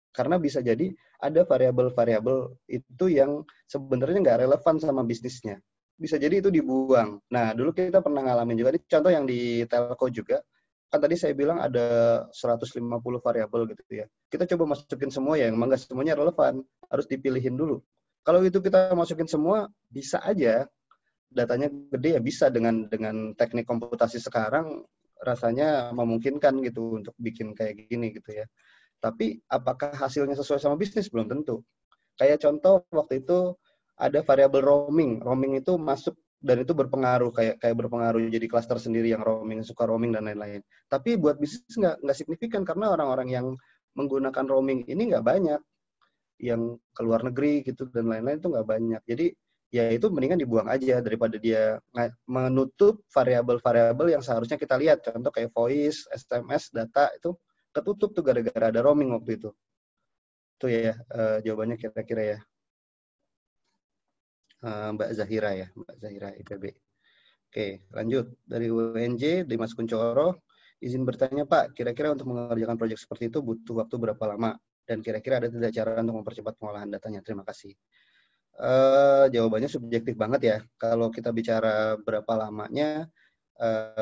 Karena bisa jadi ada variabel-variabel itu yang sebenarnya nggak relevan sama bisnisnya. Bisa jadi itu dibuang. Nah, dulu kita pernah ngalamin juga, ini contoh yang di telco juga, kan tadi saya bilang ada 150 variabel gitu ya. Kita coba masukin semua ya, emang nggak semuanya relevan, harus dipilihin dulu. Kalau itu kita masukin semua, bisa aja datanya gede ya, bisa dengan teknik komputasi sekarang rasanya memungkinkan gitu untuk bikin kayak gini gitu ya. Tapi apakah hasilnya sesuai sama bisnis? Belum tentu. Kayak contoh waktu itu ada variabel roaming. Roaming itu masuk dan itu berpengaruh, kayak berpengaruh jadi klaster sendiri yang roaming, suka roaming dan lain-lain. Tapi buat bisnis nggak signifikan karena orang-orang yang menggunakan roaming ini nggak banyak, yang keluar negeri gitu dan lain-lain itu nggak banyak. Jadi ya itu mendingan dibuang aja daripada dia menutup variabel-variabel yang seharusnya kita lihat. Contoh kayak voice, SMS, data itu ketutup tuh gara-gara ada roaming waktu itu. Itu ya jawabannya kira-kira ya. Mbak Zahira ya, Mbak Zahira IPB. Oke, lanjut. Dari UNJ, Dimas Kuncoro, izin bertanya Pak, kira-kira untuk mengerjakan proyek seperti itu butuh waktu berapa lama? Dan kira-kira ada tidak cara untuk mempercepat pengolahan datanya? Terima kasih. Jawabannya subjektif banget ya. Kalau kita bicara berapa lamanya,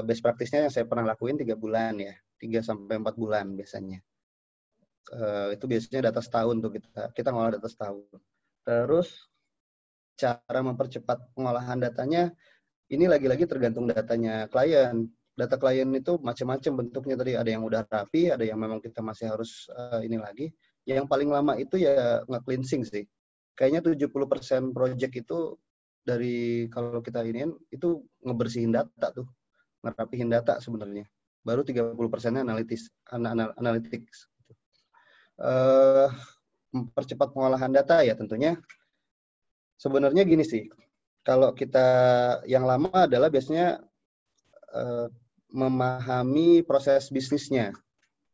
best practice-nya yang saya pernah lakuin 3 bulan ya, 3-4 bulan biasanya. Itu biasanya data setahun tuh kita ngolah data setahun. Terus cara mempercepat pengolahan datanya ini lagi-lagi tergantung datanya klien. Data klien itu macam-macam bentuknya tadi, ada yang udah rapi, ada yang memang kita masih harus ini lagi. Yang paling lama itu ya nge-cleansing sih. Kayaknya 70% project itu dari kalau kita iniin itu ngebersihin data tuh, ngerapihin data sebenarnya. Baru 30%-nya analytics. Mempercepat pengolahan data ya tentunya. Sebenarnya gini sih, kalau kita yang lama adalah biasanya memahami proses bisnisnya.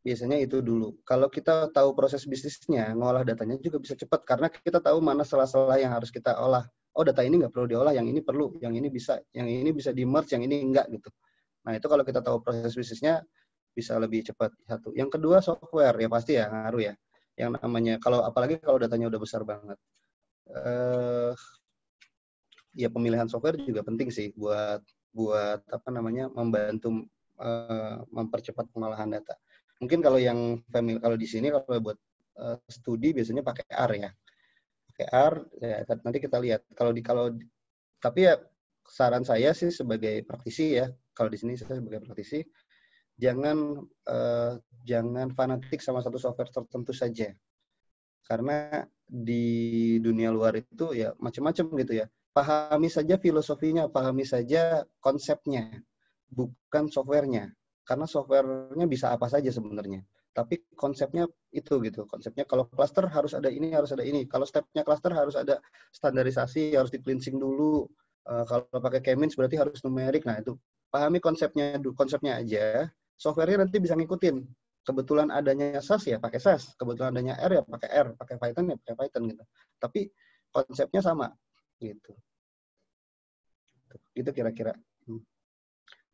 Biasanya itu dulu. Kalau kita tahu proses bisnisnya, ngolah datanya juga bisa cepat karena kita tahu mana celah-celah yang harus kita olah. Oh, data ini nggak perlu diolah, yang ini perlu, yang ini bisa di-merge, yang ini enggak gitu. Nah, itu kalau kita tahu proses bisnisnya bisa lebih cepat. Satu. Yang kedua software, ya pasti ya ngaruh ya. Yang namanya apalagi kalau datanya udah besar banget. Ya pemilihan software juga penting sih buat membantu mempercepat pengolahan data. Mungkin kalau kalau di sini kalau buat studi biasanya pakai R ya. Pakai R ya, nanti kita lihat. Tapi ya saran saya sih sebagai praktisi ya, kalau di sini saya sebagai praktisi jangan fanatik sama satu software tertentu saja. Karena di dunia luar itu ya macam-macam gitu ya. Pahami saja filosofinya, pahami saja konsepnya, bukan softwarenya. Karena softwarenya bisa apa saja sebenarnya. Tapi konsepnya itu gitu. Konsepnya kalau cluster harus ada ini, harus ada ini. Kalau stepnya cluster harus ada standarisasi, harus di-cleansing dulu. Kalau pakai K-means berarti harus numerik. Nah itu pahami konsepnya aja. Softwarenya nanti bisa ngikutin. Kebetulan adanya SAS ya pakai SAS. Kebetulan adanya R ya pakai R. Pakai Python ya pakai Python gitu. Tapi konsepnya sama. Gitu kira-kira.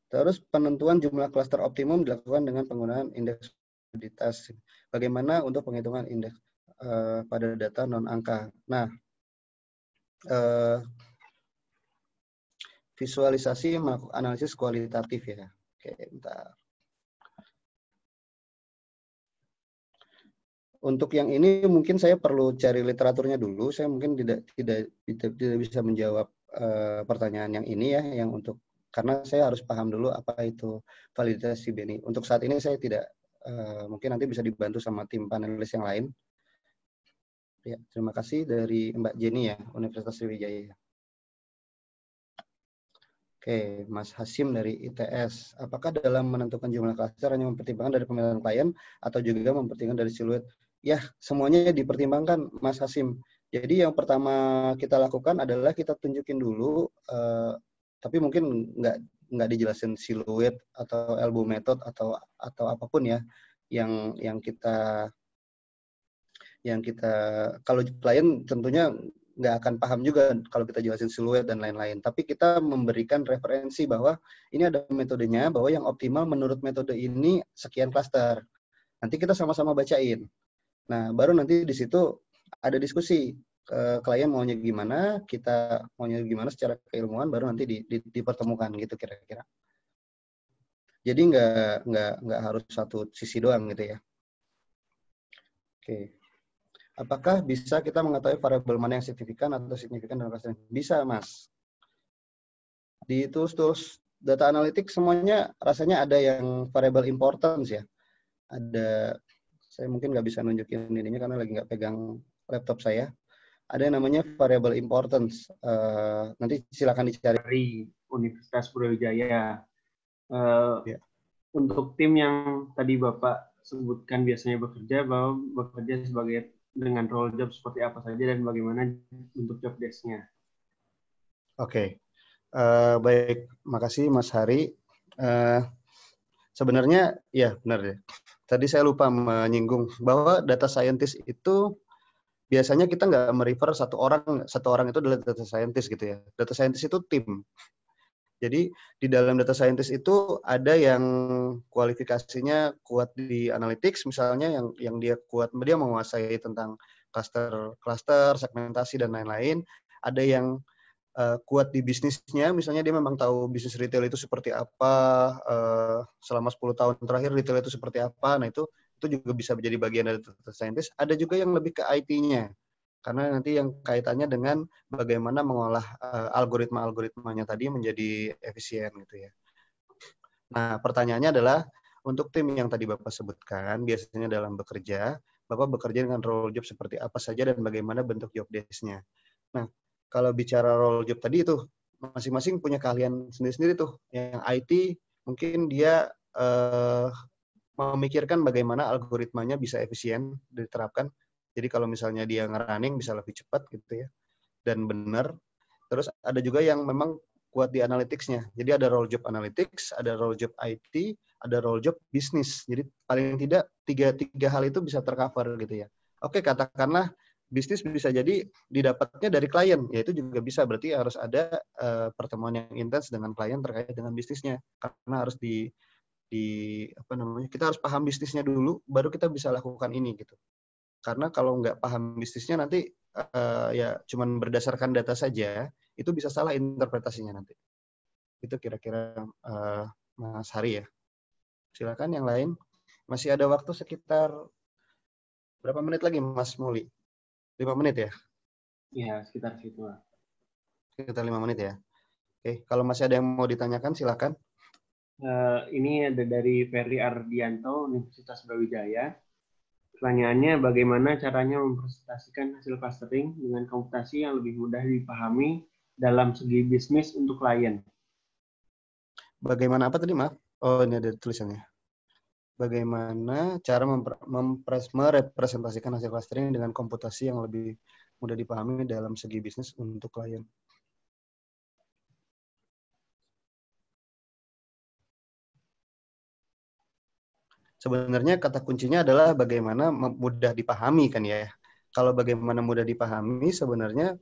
Terus penentuan jumlah klaster optimum dilakukan dengan penggunaan indeks validitas. Bagaimana untuk penghitungan indeks pada data non angka? Nah, visualisasi melakukan analisis kualitatif ya. Oke, bentar. Untuk yang ini mungkin saya perlu cari literaturnya dulu. Saya mungkin tidak bisa menjawab pertanyaan yang ini ya, yang untuk karena saya harus paham dulu apa itu validasi BNI. Untuk saat ini saya tidak, mungkin nanti bisa dibantu sama tim panelis yang lain. Ya, terima kasih dari Mbak Jenny ya, Universitas Sriwijaya. Oke, Mas Hasim dari ITS. Apakah dalam menentukan jumlah klaster hanya mempertimbangkan dari pemilihan klien atau juga mempertimbangkan dari siluet? Ya, semuanya dipertimbangkan, Mas Hasim. Jadi yang pertama kita lakukan adalah kita tunjukin dulu, tapi mungkin nggak dijelasin siluet atau elbow method atau apapun ya yang kita kalau klien tentunya nggak akan paham juga kalau kita jelasin siluet dan lain-lain. Tapi kita memberikan referensi bahwa ini ada metodenya, bahwa yang optimal menurut metode ini sekian klaster. Nanti kita sama-sama bacain. Nah, baru nanti di situ ada diskusi. Klien maunya gimana, kita maunya gimana secara keilmuan, baru nanti dipertemukan gitu kira-kira. Jadi nggak harus satu sisi doang gitu ya. Oke. Apakah bisa kita mengetahui variabel mana yang signifikan atau signifikan dalam clustering? Bisa, Mas. Di tools data analytics semuanya rasanya ada yang variable importance ya. Ada, saya mungkin nggak bisa nunjukin ininya karena lagi nggak pegang laptop saya. Ada yang namanya variable importance. Nanti silakan dicari. Dari Universitas Brawijaya. Ya. Untuk tim yang tadi Bapak sebutkan biasanya bekerja, bahwa bekerja sebagai dengan role job seperti apa saja dan bagaimana bentuk job desk-nya. Oke. Baik, makasih Mas Hari. Sebenarnya ya benar ya. Tadi saya lupa menyinggung bahwa data scientist itu biasanya kita nggak merefer satu orang itu adalah data scientist gitu ya. Data scientist itu tim. Jadi di dalam data scientist itu ada yang kualifikasinya kuat di analytics misalnya yang dia menguasai tentang cluster, segmentasi dan lain-lain. Ada yang kuat di bisnisnya, misalnya dia memang tahu bisnis retail itu seperti apa, selama 10 tahun terakhir retail itu seperti apa. Nah, itu juga bisa menjadi bagian dari data scientist. Ada juga yang lebih ke IT-nya. Karena nanti yang kaitannya dengan bagaimana mengolah algoritma-algoritmanya tadi menjadi efisien gitu ya. Nah, pertanyaannya adalah untuk tim yang tadi Bapak sebutkan, biasanya dalam bekerja, Bapak bekerja dengan role job seperti apa saja dan bagaimana bentuk job desk-nya. Nah, kalau bicara role job tadi itu, masing-masing punya keahlian sendiri-sendiri tuh. Yang IT mungkin dia memikirkan bagaimana algoritmanya bisa efisien diterapkan. Jadi kalau misalnya dia nge-running bisa lebih cepat gitu ya, dan benar. Terus ada juga yang memang kuat di analytics-nya. Jadi ada role job analytics, ada role job IT, ada role job bisnis. Jadi paling tidak tiga hal itu bisa tercover gitu ya. Oke, katakanlah bisnis bisa jadi didapatnya dari klien, ya itu juga bisa. Berarti harus ada pertemuan yang intens dengan klien terkait dengan bisnisnya, karena harus kita harus paham bisnisnya dulu, baru kita bisa lakukan ini gitu. Karena kalau nggak paham bisnisnya nanti ya cuman berdasarkan data saja, itu bisa salah interpretasinya nanti. Itu kira-kira Mas Hari ya. Silakan yang lain. Masih ada waktu sekitar berapa menit lagi Mas Muli? 5 menit ya? Ya, sekitar situ. Sekitar 5 menit ya. Oke, kalau masih ada yang mau ditanyakan silakan. Ini ada dari Ferry Ardianto, Universitas Brawijaya. Pertanyaannya, bagaimana caranya mempresentasikan hasil clustering dengan komputasi yang lebih mudah dipahami dalam segi bisnis untuk klien? Bagaimana apa tadi, maaf? Oh, ini ada tulisannya. Bagaimana cara merepresentasikan hasil clustering dengan komputasi yang lebih mudah dipahami dalam segi bisnis untuk klien? Sebenarnya kata kuncinya adalah bagaimana mudah dipahami kan ya. Kalau bagaimana mudah dipahami sebenarnya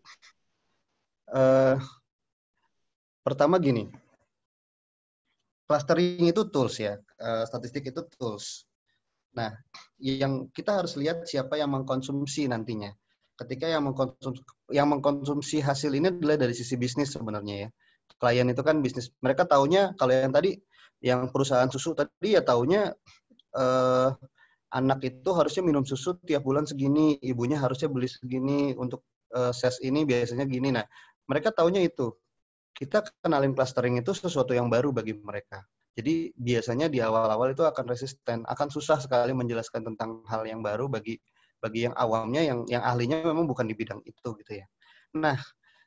pertama gini, clustering itu tools ya, statistik itu tools. Nah, yang kita harus lihat siapa yang mengkonsumsi nantinya. Ketika yang mengkonsumsi hasil ini adalah dari sisi bisnis sebenarnya ya. Klien itu kan bisnis. Mereka taunya kalau yang tadi yang perusahaan susu tadi ya taunya anak itu harusnya minum susu tiap bulan segini, ibunya harusnya beli segini untuk ses ini biasanya gini. Nah, mereka taunya itu. Kita kenalin clustering itu sesuatu yang baru bagi mereka. Jadi biasanya di awal-awal itu akan resisten, akan susah sekali menjelaskan tentang hal yang baru bagi yang awamnya, yang ahlinya memang bukan di bidang itu gitu ya. Nah,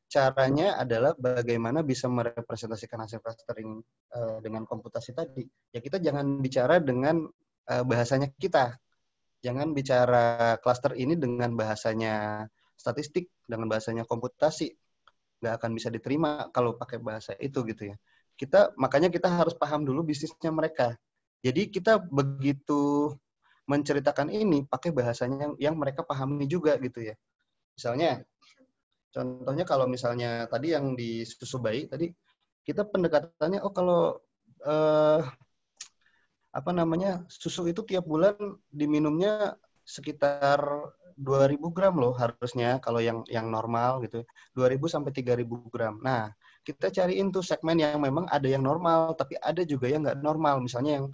caranya adalah bagaimana bisa merepresentasikan hasil clustering dengan komputasi tadi. Ya kita jangan bicara dengan bahasanya kita. Jangan bicara cluster ini dengan bahasanya statistik, dengan bahasanya komputasi. Nggak akan bisa diterima kalau pakai bahasa itu gitu ya. makanya kita harus paham dulu bisnisnya mereka. Jadi kita begitu menceritakan ini pakai bahasanya yang mereka pahami juga gitu ya. Misalnya, contohnya kalau misalnya tadi yang di susu bayi tadi kita pendekatannya kalau susu itu tiap bulan diminumnya sekitar 2.000 gram loh harusnya kalau yang normal gitu. 2.000 sampai 3.000 gram. Nah, kita cariin tuh segmen yang memang ada yang normal tapi ada juga yang nggak normal. Misalnya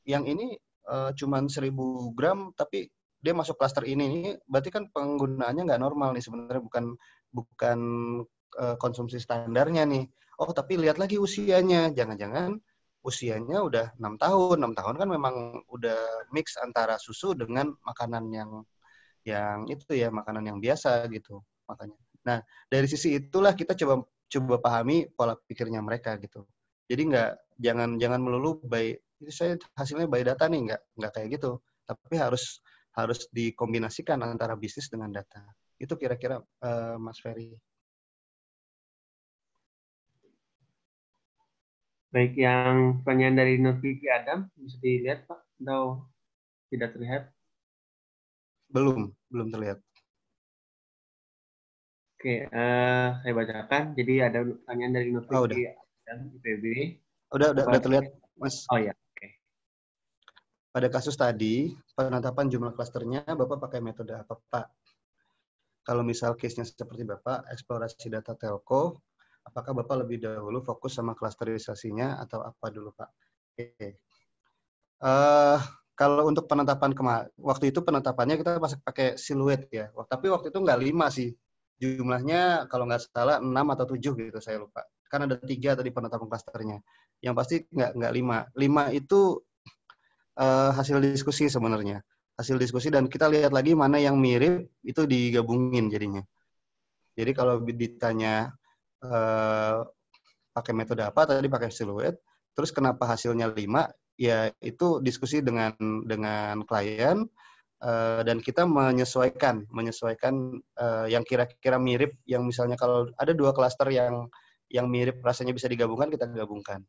yang ini cuman 1.000 gram tapi dia masuk klaster ini berarti kan penggunaannya nggak normal nih sebenarnya, bukan konsumsi standarnya nih. Oh, tapi lihat lagi usianya. Jangan-jangan usianya udah 6 tahun. 6 tahun kan memang udah mix antara susu dengan makanan yang itu ya, makanan yang biasa gitu makanya. Nah, dari sisi itulah kita coba pahami pola pikirnya mereka gitu. Jadi jangan melulu saya hasilnya by data nih, nggak kayak gitu. Tapi harus dikombinasikan antara bisnis dengan data. Itu kira-kira Mas Ferry. Baik, yang pertanyaan dari Nurfiki Adam bisa dilihat Pak atau tidak terlihat? Belum terlihat. Oke, saya bacakan. Jadi ada pertanyaan dari Nurfiki Adam IPB. Udah terlihat, Mas. Oh ya, oke. Pada kasus tadi, penetapan jumlah klasternya Bapak pakai metode apa, Pak? Kalau misal case-nya seperti Bapak, eksplorasi data telco, apakah Bapak lebih dahulu fokus sama klasterisasinya atau apa dulu, Pak? Oke. Kalau untuk penetapan waktu itu penetapannya kita pakai siluet ya. Tapi waktu itu nggak 5 sih. Jumlahnya kalau nggak salah 6 atau 7 gitu, saya lupa. Kan ada 3 tadi penetapan klasternya. Yang pasti nggak 5. 5 itu hasil diskusi sebenarnya. Hasil diskusi dan kita lihat lagi mana yang mirip itu digabungin jadinya. Jadi kalau ditanya pakai metode apa, tadi pakai siluet, terus kenapa hasilnya 5, ya itu diskusi dengan klien, dan kita menyesuaikan yang kira-kira mirip, yang misalnya kalau ada 2 klaster yang mirip rasanya bisa digabungkan, kita gabungkan.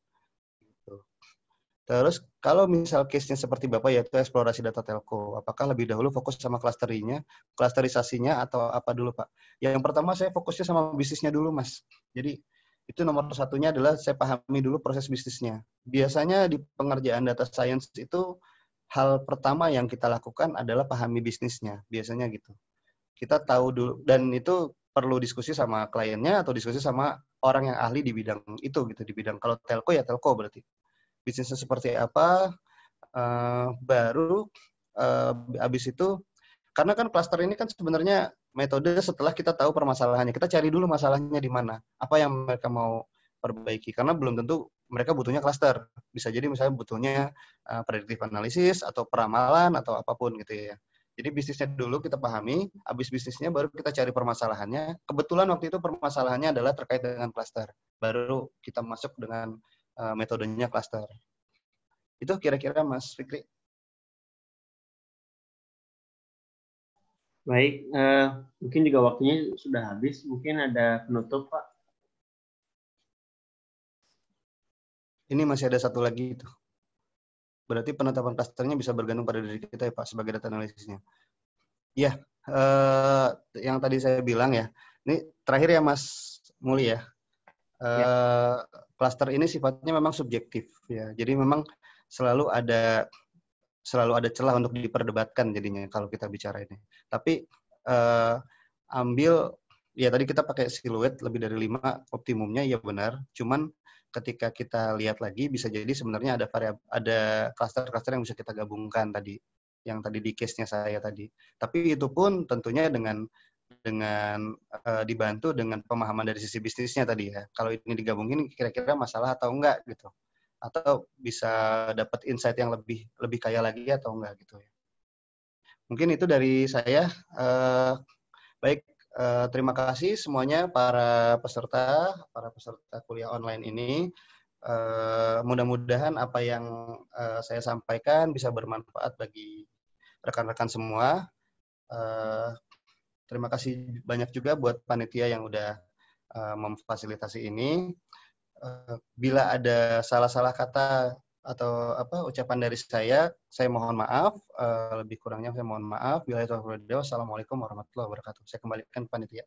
Terus kalau misal case-nya seperti Bapak yaitu eksplorasi data telco, apakah lebih dahulu fokus sama klasterisasinya atau apa dulu Pak? Yang pertama saya fokusnya sama bisnisnya dulu Mas. Jadi itu nomor satunya adalah saya pahami dulu proses bisnisnya. Biasanya di pengerjaan data science itu hal pertama yang kita lakukan adalah pahami bisnisnya, biasanya gitu. Kita tahu dulu, dan itu perlu diskusi sama kliennya atau diskusi sama orang yang ahli di bidang itu gitu, di bidang kalau telco ya telco berarti. Bisnisnya seperti apa, baru habis itu, karena kan klaster ini kan sebenarnya metode setelah kita tahu permasalahannya, kita cari dulu masalahnya di mana, apa yang mereka mau perbaiki, karena belum tentu mereka butuhnya klaster, bisa jadi misalnya butuhnya predictive analysis atau peramalan atau apapun gitu ya. Jadi bisnisnya dulu kita pahami, habis bisnisnya baru kita cari permasalahannya. Kebetulan waktu itu permasalahannya adalah terkait dengan klaster, baru kita masuk dengan metodenya klaster. Itu kira-kira Mas Fikri. Baik, mungkin juga waktunya sudah habis. Mungkin ada penutup, Pak. Ini masih ada satu lagi itu. Berarti penetapan klasternya bisa bergantung pada diri kita ya Pak sebagai data analisisnya. Iya, yang tadi saya bilang ya. Ini terakhir ya Mas Muli ya. Klaster ini sifatnya memang subjektif ya. Jadi memang selalu ada celah untuk diperdebatkan jadinya kalau kita bicara ini. Tapi ambil ya tadi kita pakai siluet lebih dari 5 optimumnya ya benar. Cuman ketika kita lihat lagi bisa jadi sebenarnya ada klaster-klaster yang bisa kita gabungkan tadi, yang tadi di case-nya saya tadi. Tapi itu pun tentunya dengan dibantu dengan pemahaman dari sisi bisnisnya tadi ya. Kalau ini digabungin kira-kira masalah atau enggak gitu. Atau bisa dapat insight yang lebih kaya lagi atau enggak gitu ya. Mungkin itu dari saya. Baik, terima kasih semuanya para peserta kuliah online ini. Mudah-mudahan apa yang saya sampaikan bisa bermanfaat bagi rekan-rekan semua. Terima kasih banyak juga buat panitia yang udah memfasilitasi ini. Bila ada salah-salah kata atau ucapan dari saya mohon maaf. Lebih kurangnya saya mohon maaf. Assalamualaikum warahmatullahi wabarakatuh. Saya kembalikan ke panitia.